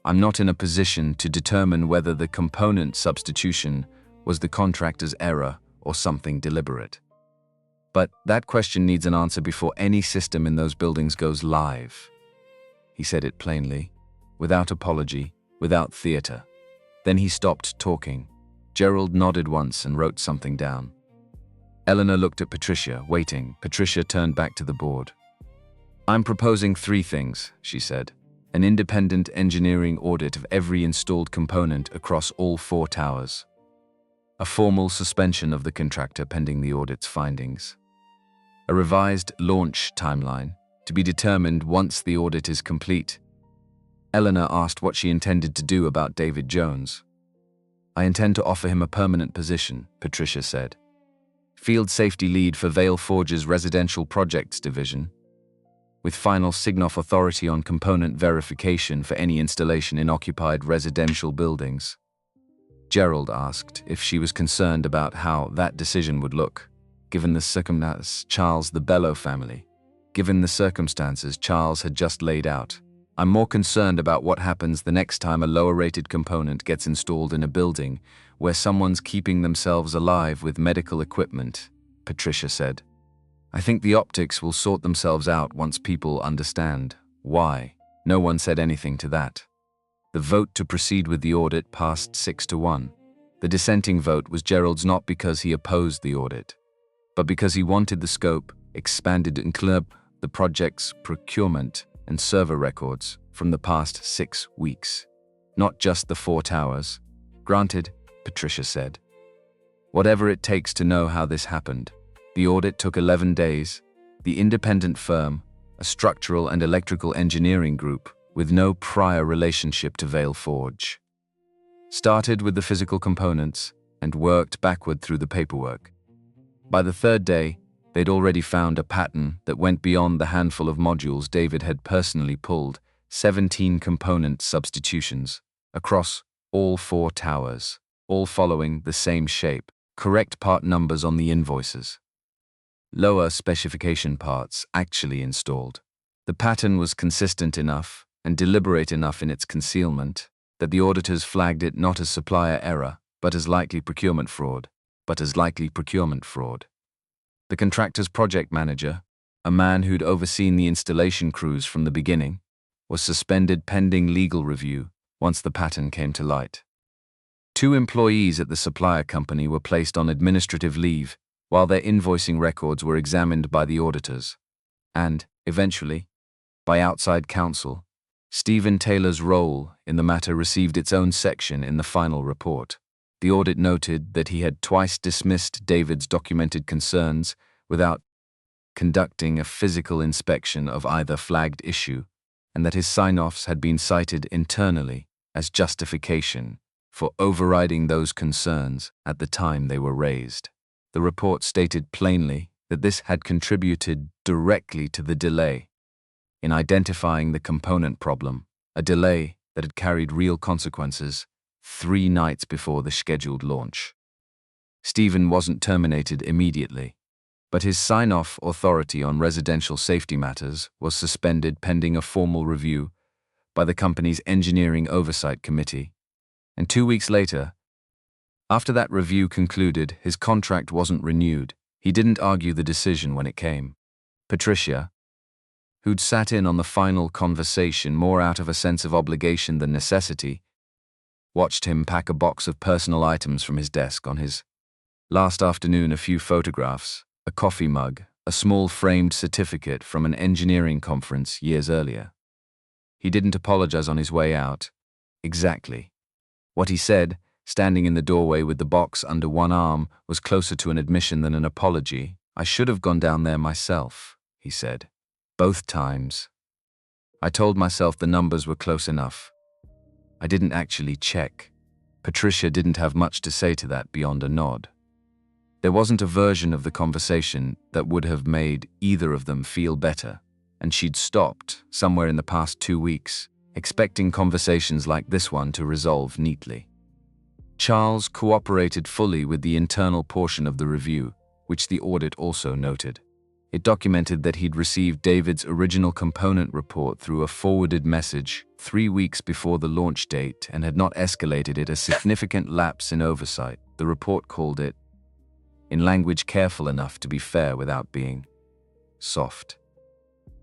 I'm not in a position to determine whether the component substitution was the contractor's error or something deliberate. But that question needs an answer before any system in those buildings goes live. He said it plainly, without apology, without theater. Then he stopped talking. Gerald nodded once and wrote something down. Eleanor looked at Patricia, waiting. Patricia turned back to the board. I'm proposing 3 things, she said. An independent engineering audit of every installed component across all 4 towers. A formal suspension of the contractor pending the audit's findings. A revised launch timeline, to be determined once the audit is complete. Eleanor asked what she intended to do about David Jones. I intend to offer him a permanent position, Patricia said. Field safety lead for Vale Forge's residential projects division, with final sign-off authority on component verification for any installation in occupied residential buildings. Gerald asked if she was concerned about how that decision would look, given the circumstances Charles the Bello family. Given the circumstances Charles had just laid out, I'm more concerned about what happens the next time a lower-rated component gets installed in a building where someone's keeping themselves alive with medical equipment, Patricia said. I think the optics will sort themselves out once people understand why. No one said anything to that. The vote to proceed with the audit passed 6-1. The dissenting vote was Gerald's, not because he opposed the audit, but because he wanted the scope expanded to include the project's procurement and server records from the past 6 weeks, not just the 4 towers. Granted, Patricia said. Whatever it takes to know how this happened. The audit took 11 days. The independent firm, a structural and electrical engineering group with no prior relationship to Vale Forge, started with the physical components and worked backward through the paperwork. By the 3rd day, they'd already found a pattern that went beyond the handful of modules David had personally pulled, 17 component substitutions across all 4 towers, all following the same shape, correct part numbers on the invoices. Lower specification parts actually installed. The pattern was consistent enough and deliberate enough in its concealment that the auditors flagged it not as supplier error, but as likely procurement fraud. The contractor's project manager, a man who'd overseen the installation crews from the beginning, was suspended pending legal review once the pattern came to light. 2 employees at the supplier company were placed on administrative leave while their invoicing records were examined by the auditors, and, eventually, by outside counsel. Stephen Taylor's role in the matter received its own section in the final report. The audit noted that he had twice dismissed David's documented concerns without conducting a physical inspection of either flagged issue, and that his sign-offs had been cited internally as justification for overriding those concerns at the time they were raised. The report stated plainly that this had contributed directly to the delay in identifying the component problem, a delay that had carried real consequences 3 nights before the scheduled launch. Stephen wasn't terminated immediately, but his sign-off authority on residential safety matters was suspended pending a formal review by the company's Engineering Oversight Committee, and 2 weeks later, after that review concluded, his contract wasn't renewed. He didn't argue the decision when it came. Patricia, who'd sat in on the final conversation more out of a sense of obligation than necessity, watched him pack a box of personal items from his desk on his last afternoon. A few photographs, a coffee mug, a small framed certificate from an engineering conference years earlier. He didn't apologize on his way out. Exactly. What he said, standing in the doorway with the box under one arm, was closer to an admission than an apology. I should have gone down there myself, he said. Both times. I told myself the numbers were close enough. I didn't actually check. Patricia didn't have much to say to that beyond a nod. There wasn't a version of the conversation that would have made either of them feel better, and she'd stopped, somewhere in the past 2 weeks, expecting conversations like this one to resolve neatly. Charles cooperated fully with the internal portion of the review, which the audit also noted. It documented that he'd received David's original component report through a forwarded message 3 weeks before the launch date and had not escalated it, a significant lapse in oversight. The report called it, in language careful enough to be fair without being soft.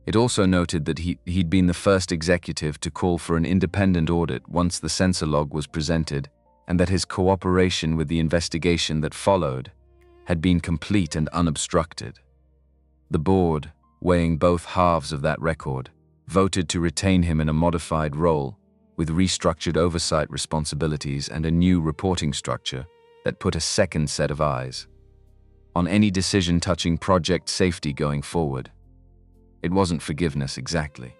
It also noted that he'd been the first executive to call for an independent audit once the sensor log was presented, and that his cooperation with the investigation that followed had been complete and unobstructed. The board, weighing both halves of that record, voted to retain him in a modified role, with restructured oversight responsibilities and a new reporting structure that put a second set of eyes on any decision touching project safety going forward. It wasn't forgiveness exactly.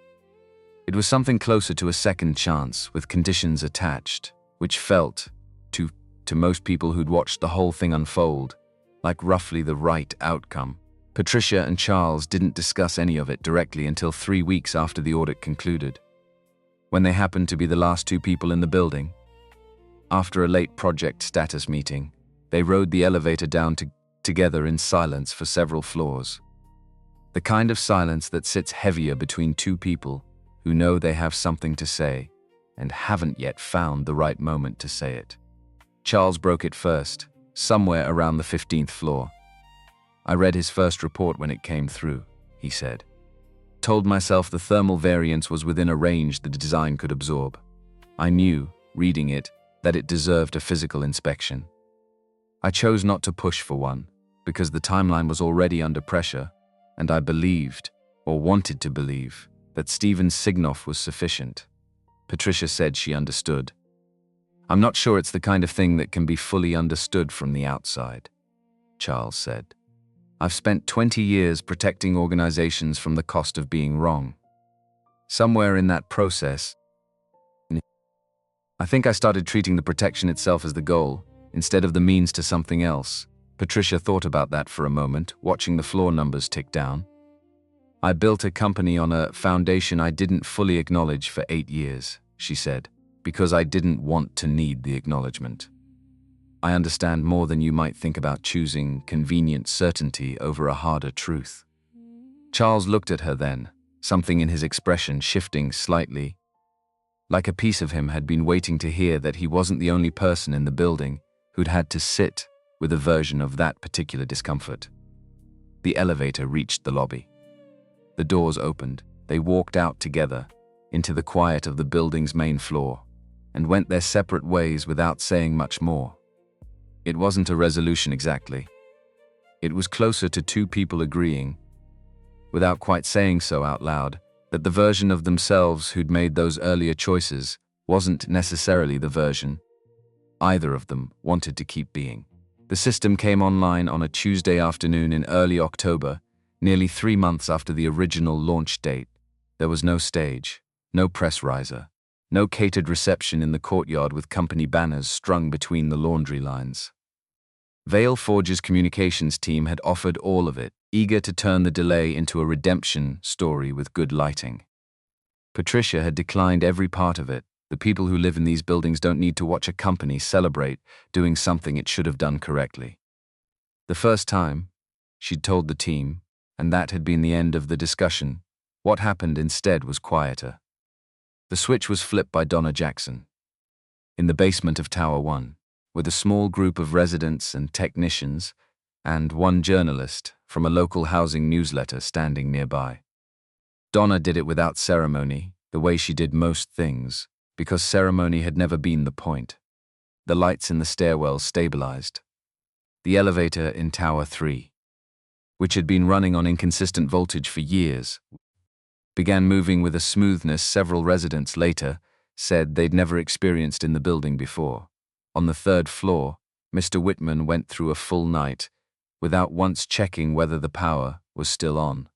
It was something closer to a second chance with conditions attached, which felt, to most people who'd watched the whole thing unfold, like roughly the right outcome. Patricia and Charles didn't discuss any of it directly until 3 weeks after the audit concluded, when they happened to be the last two people in the building. After a late project status meeting, they rode the elevator down together in silence for several floors. The kind of silence that sits heavier between two people who know they have something to say and haven't yet found the right moment to say it. Charles broke it first, somewhere around the 15th floor. "I read his first report when it came through," he said. "Told myself the thermal variance was within a range the design could absorb. I knew, reading it, that it deserved a physical inspection. I chose not to push for one, because the timeline was already under pressure, and I believed, or wanted to believe, that Steven's sign-off was sufficient." Patricia said she understood. "I'm not sure it's the kind of thing that can be fully understood from the outside," Charles said. "I've spent 20 years protecting organizations from the cost of being wrong. Somewhere in that process, I think I started treating the protection itself as the goal, instead of the means to something else." Patricia thought about that for a moment, watching the floor numbers tick down. "I built a company on a foundation I didn't fully acknowledge for 8 years, she said, "because I didn't want to need the acknowledgement. I understand more than you might think about choosing convenient certainty over a harder truth." Charles looked at her then, something in his expression shifting slightly, like a piece of him had been waiting to hear that he wasn't the only person in the building who'd had to sit with a version of that particular discomfort. The elevator reached the lobby. The doors opened. They walked out together into the quiet of the building's main floor and went their separate ways without saying much more. It wasn't a resolution exactly. It was closer to two people agreeing, without quite saying so out loud, that the version of themselves who'd made those earlier choices wasn't necessarily the version either of them wanted to keep being. The system came online on a Tuesday afternoon in early October, nearly 3 months after the original launch date. There was no stage, no press riser, no catered reception in the courtyard with company banners strung between the laundry lines. Vale Forge's communications team had offered all of it, eager to turn the delay into a redemption story with good lighting. Patricia had declined every part of it. The people who live in these buildings don't need to watch a company celebrate doing something it should have done correctly. The first time, she'd told the team, and that had been the end of the discussion. What happened instead was quieter. The switch was flipped by Donna Jackson, in the basement of Tower 1, with a small group of residents and technicians, and one journalist from a local housing newsletter standing nearby. Donna did it without ceremony, the way she did most things, because ceremony had never been the point. The lights in the stairwell stabilized. The elevator in Tower 3, which had been running on inconsistent voltage for years, began moving with a smoothness several residents later said they'd never experienced in the building before. On the 3rd floor, Mr. Whitman went through a full night without once checking whether the power was still on.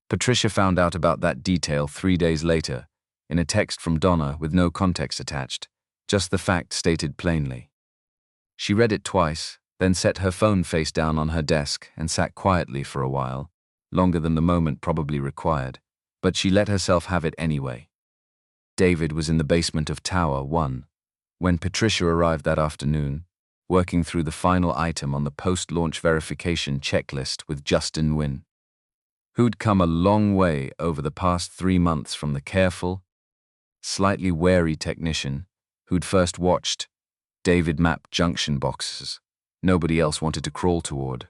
Patricia found out about that detail 3 days later, in a text from Donna with no context attached, just the fact stated plainly. She read it twice, then set her phone face down on her desk and sat quietly for a while, longer than the moment probably required, but she let herself have it anyway. David was in the basement of Tower 1 when Patricia arrived that afternoon, working through the final item on the post-launch verification checklist with Justin Wynn. who'd come a long way over the past 3 months from the careful, slightly wary technician who'd first watched David map junction boxes nobody else wanted to crawl toward.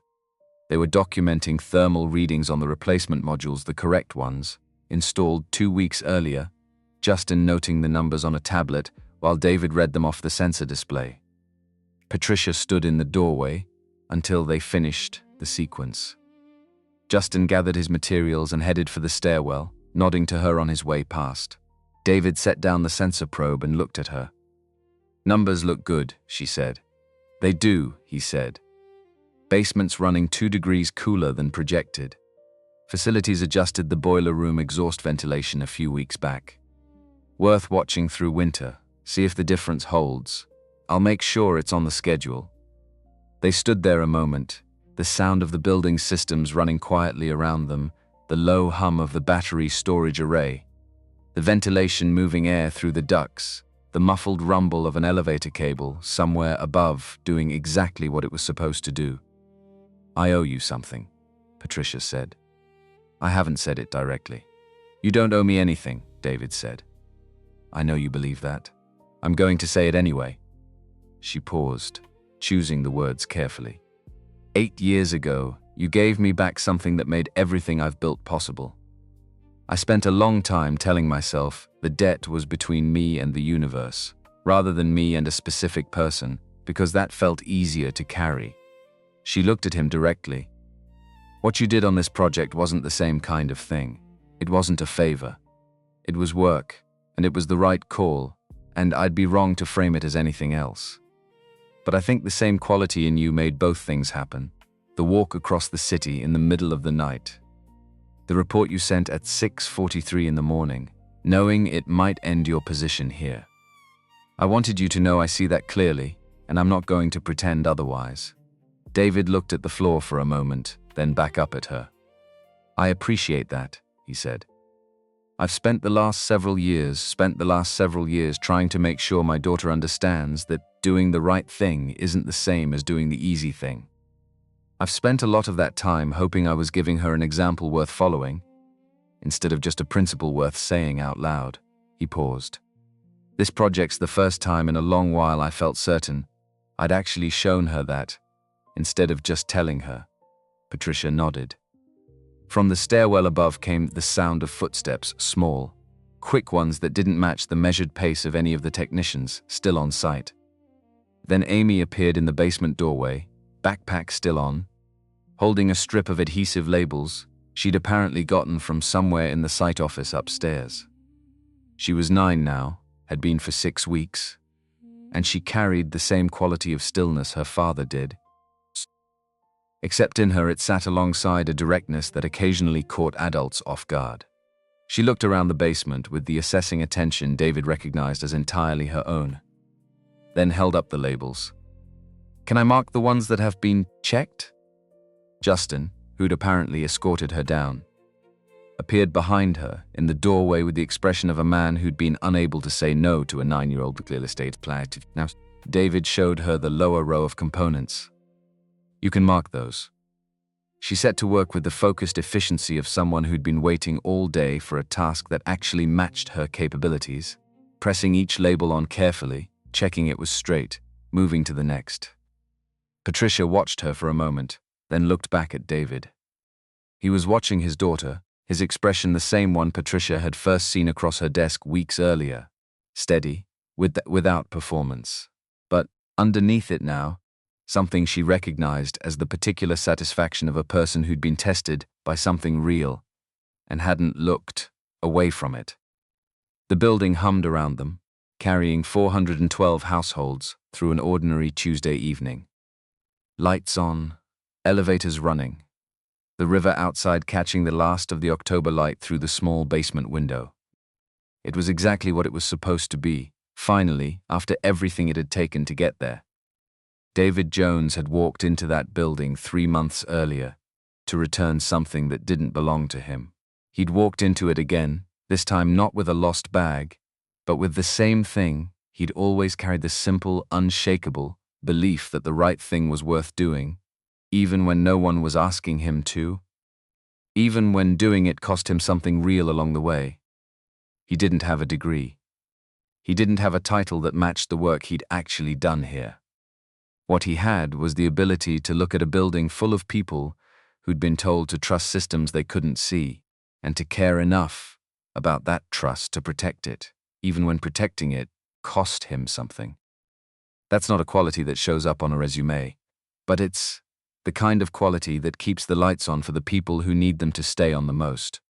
They were documenting thermal readings on the replacement modules, the correct ones, installed 2 weeks earlier, Justin noting the numbers on a tablet while David read them off the sensor display. Patricia stood in the doorway until they finished the sequence. Justin gathered his materials and headed for the stairwell, nodding to her on his way past. David set down the sensor probe and looked at her. "Numbers look good," she said. "They do," he said. "Basement's running 2 degrees cooler than projected. Facilities adjusted the boiler room exhaust ventilation a few weeks back. Worth watching through winter, see if the difference holds. I'll make sure it's on the schedule." They stood there a moment, the sound of the building's systems running quietly around them, the low hum of the battery storage array, the ventilation moving air through the ducts, the muffled rumble of an elevator cable somewhere above doing exactly what it was supposed to do. "I owe you something," Patricia said. "I haven't said it directly." "You don't owe me anything," David said. "I know you believe that. I'm going to say it anyway." She paused, choosing the words carefully. 8 years ago, you gave me back something that made everything I've built possible. I spent a long time telling myself the debt was between me and the universe, rather than me and a specific person, because that felt easier to carry. She looked at him directly. "What you did on this project wasn't the same kind of thing. It wasn't a favor. It was work, and it was the right call, and I'd be wrong to frame it as anything else. But I think the same quality in you made both things happen. The walk across the city in the middle of the night. The report you sent at 6:43 in the morning, knowing it might end your position here. I wanted you to know I see that clearly, and I'm not going to pretend otherwise." David looked at the floor for a moment, then back up at her. "I appreciate that," he said. "I've spent the last several years trying to make sure my daughter understands that doing the right thing isn't the same as doing the easy thing. I've spent a lot of that time hoping I was giving her an example worth following, instead of just a principle worth saying out loud." He paused. "This project's the first time in a long while I felt certain I'd actually shown her that, instead of just telling her." Patricia nodded. From the stairwell above came the sound of footsteps, small, quick ones that didn't match the measured pace of any of the technicians still on site. Then Amy appeared in the basement doorway, backpack still on, holding a strip of adhesive labels she'd apparently gotten from somewhere in the site office upstairs. She was 9 now, had been for 6 weeks, and she carried the same quality of stillness her father did. Except in her it sat alongside a directness that occasionally caught adults off guard. She looked around the basement with the assessing attention David recognized as entirely her own, then held up the labels. "Can I mark the ones that have been checked?" Justin, who'd apparently escorted her down, appeared behind her in the doorway with the expression of a man who'd been unable to say no to a 9-year-old real estate plan. Now, David showed her the lower row of components. "You can mark those." She set to work with the focused efficiency of someone who'd been waiting all day for a task that actually matched her capabilities, pressing each label on carefully, checking it was straight, moving to the next. Patricia watched her for a moment, then looked back at David. He was watching his daughter, his expression the same one Patricia had first seen across her desk weeks earlier, steady, without performance. But underneath it now, something she recognized as the particular satisfaction of a person who'd been tested by something real and hadn't looked away from it. The building hummed around them, carrying 412 households through an ordinary Tuesday evening. Lights on, elevators running, the river outside catching the last of the October light through the small basement window. It was exactly what it was supposed to be, finally, after everything it had taken to get there. David Jones had walked into that building 3 months earlier to return something that didn't belong to him. He'd walked into it again, this time not with a lost bag, but with the same thing he'd always carried, the simple, unshakable belief that the right thing was worth doing, even when no one was asking him to. even when doing it cost him something real along the way. He didn't have a degree. He didn't have a title that matched the work he'd actually done here. What he had was the ability to look at a building full of people who'd been told to trust systems they couldn't see, and to care enough about that trust to protect it, even when protecting it cost him something. That's not a quality that shows up on a resume, but it's the kind of quality that keeps the lights on for the people who need them to stay on the most.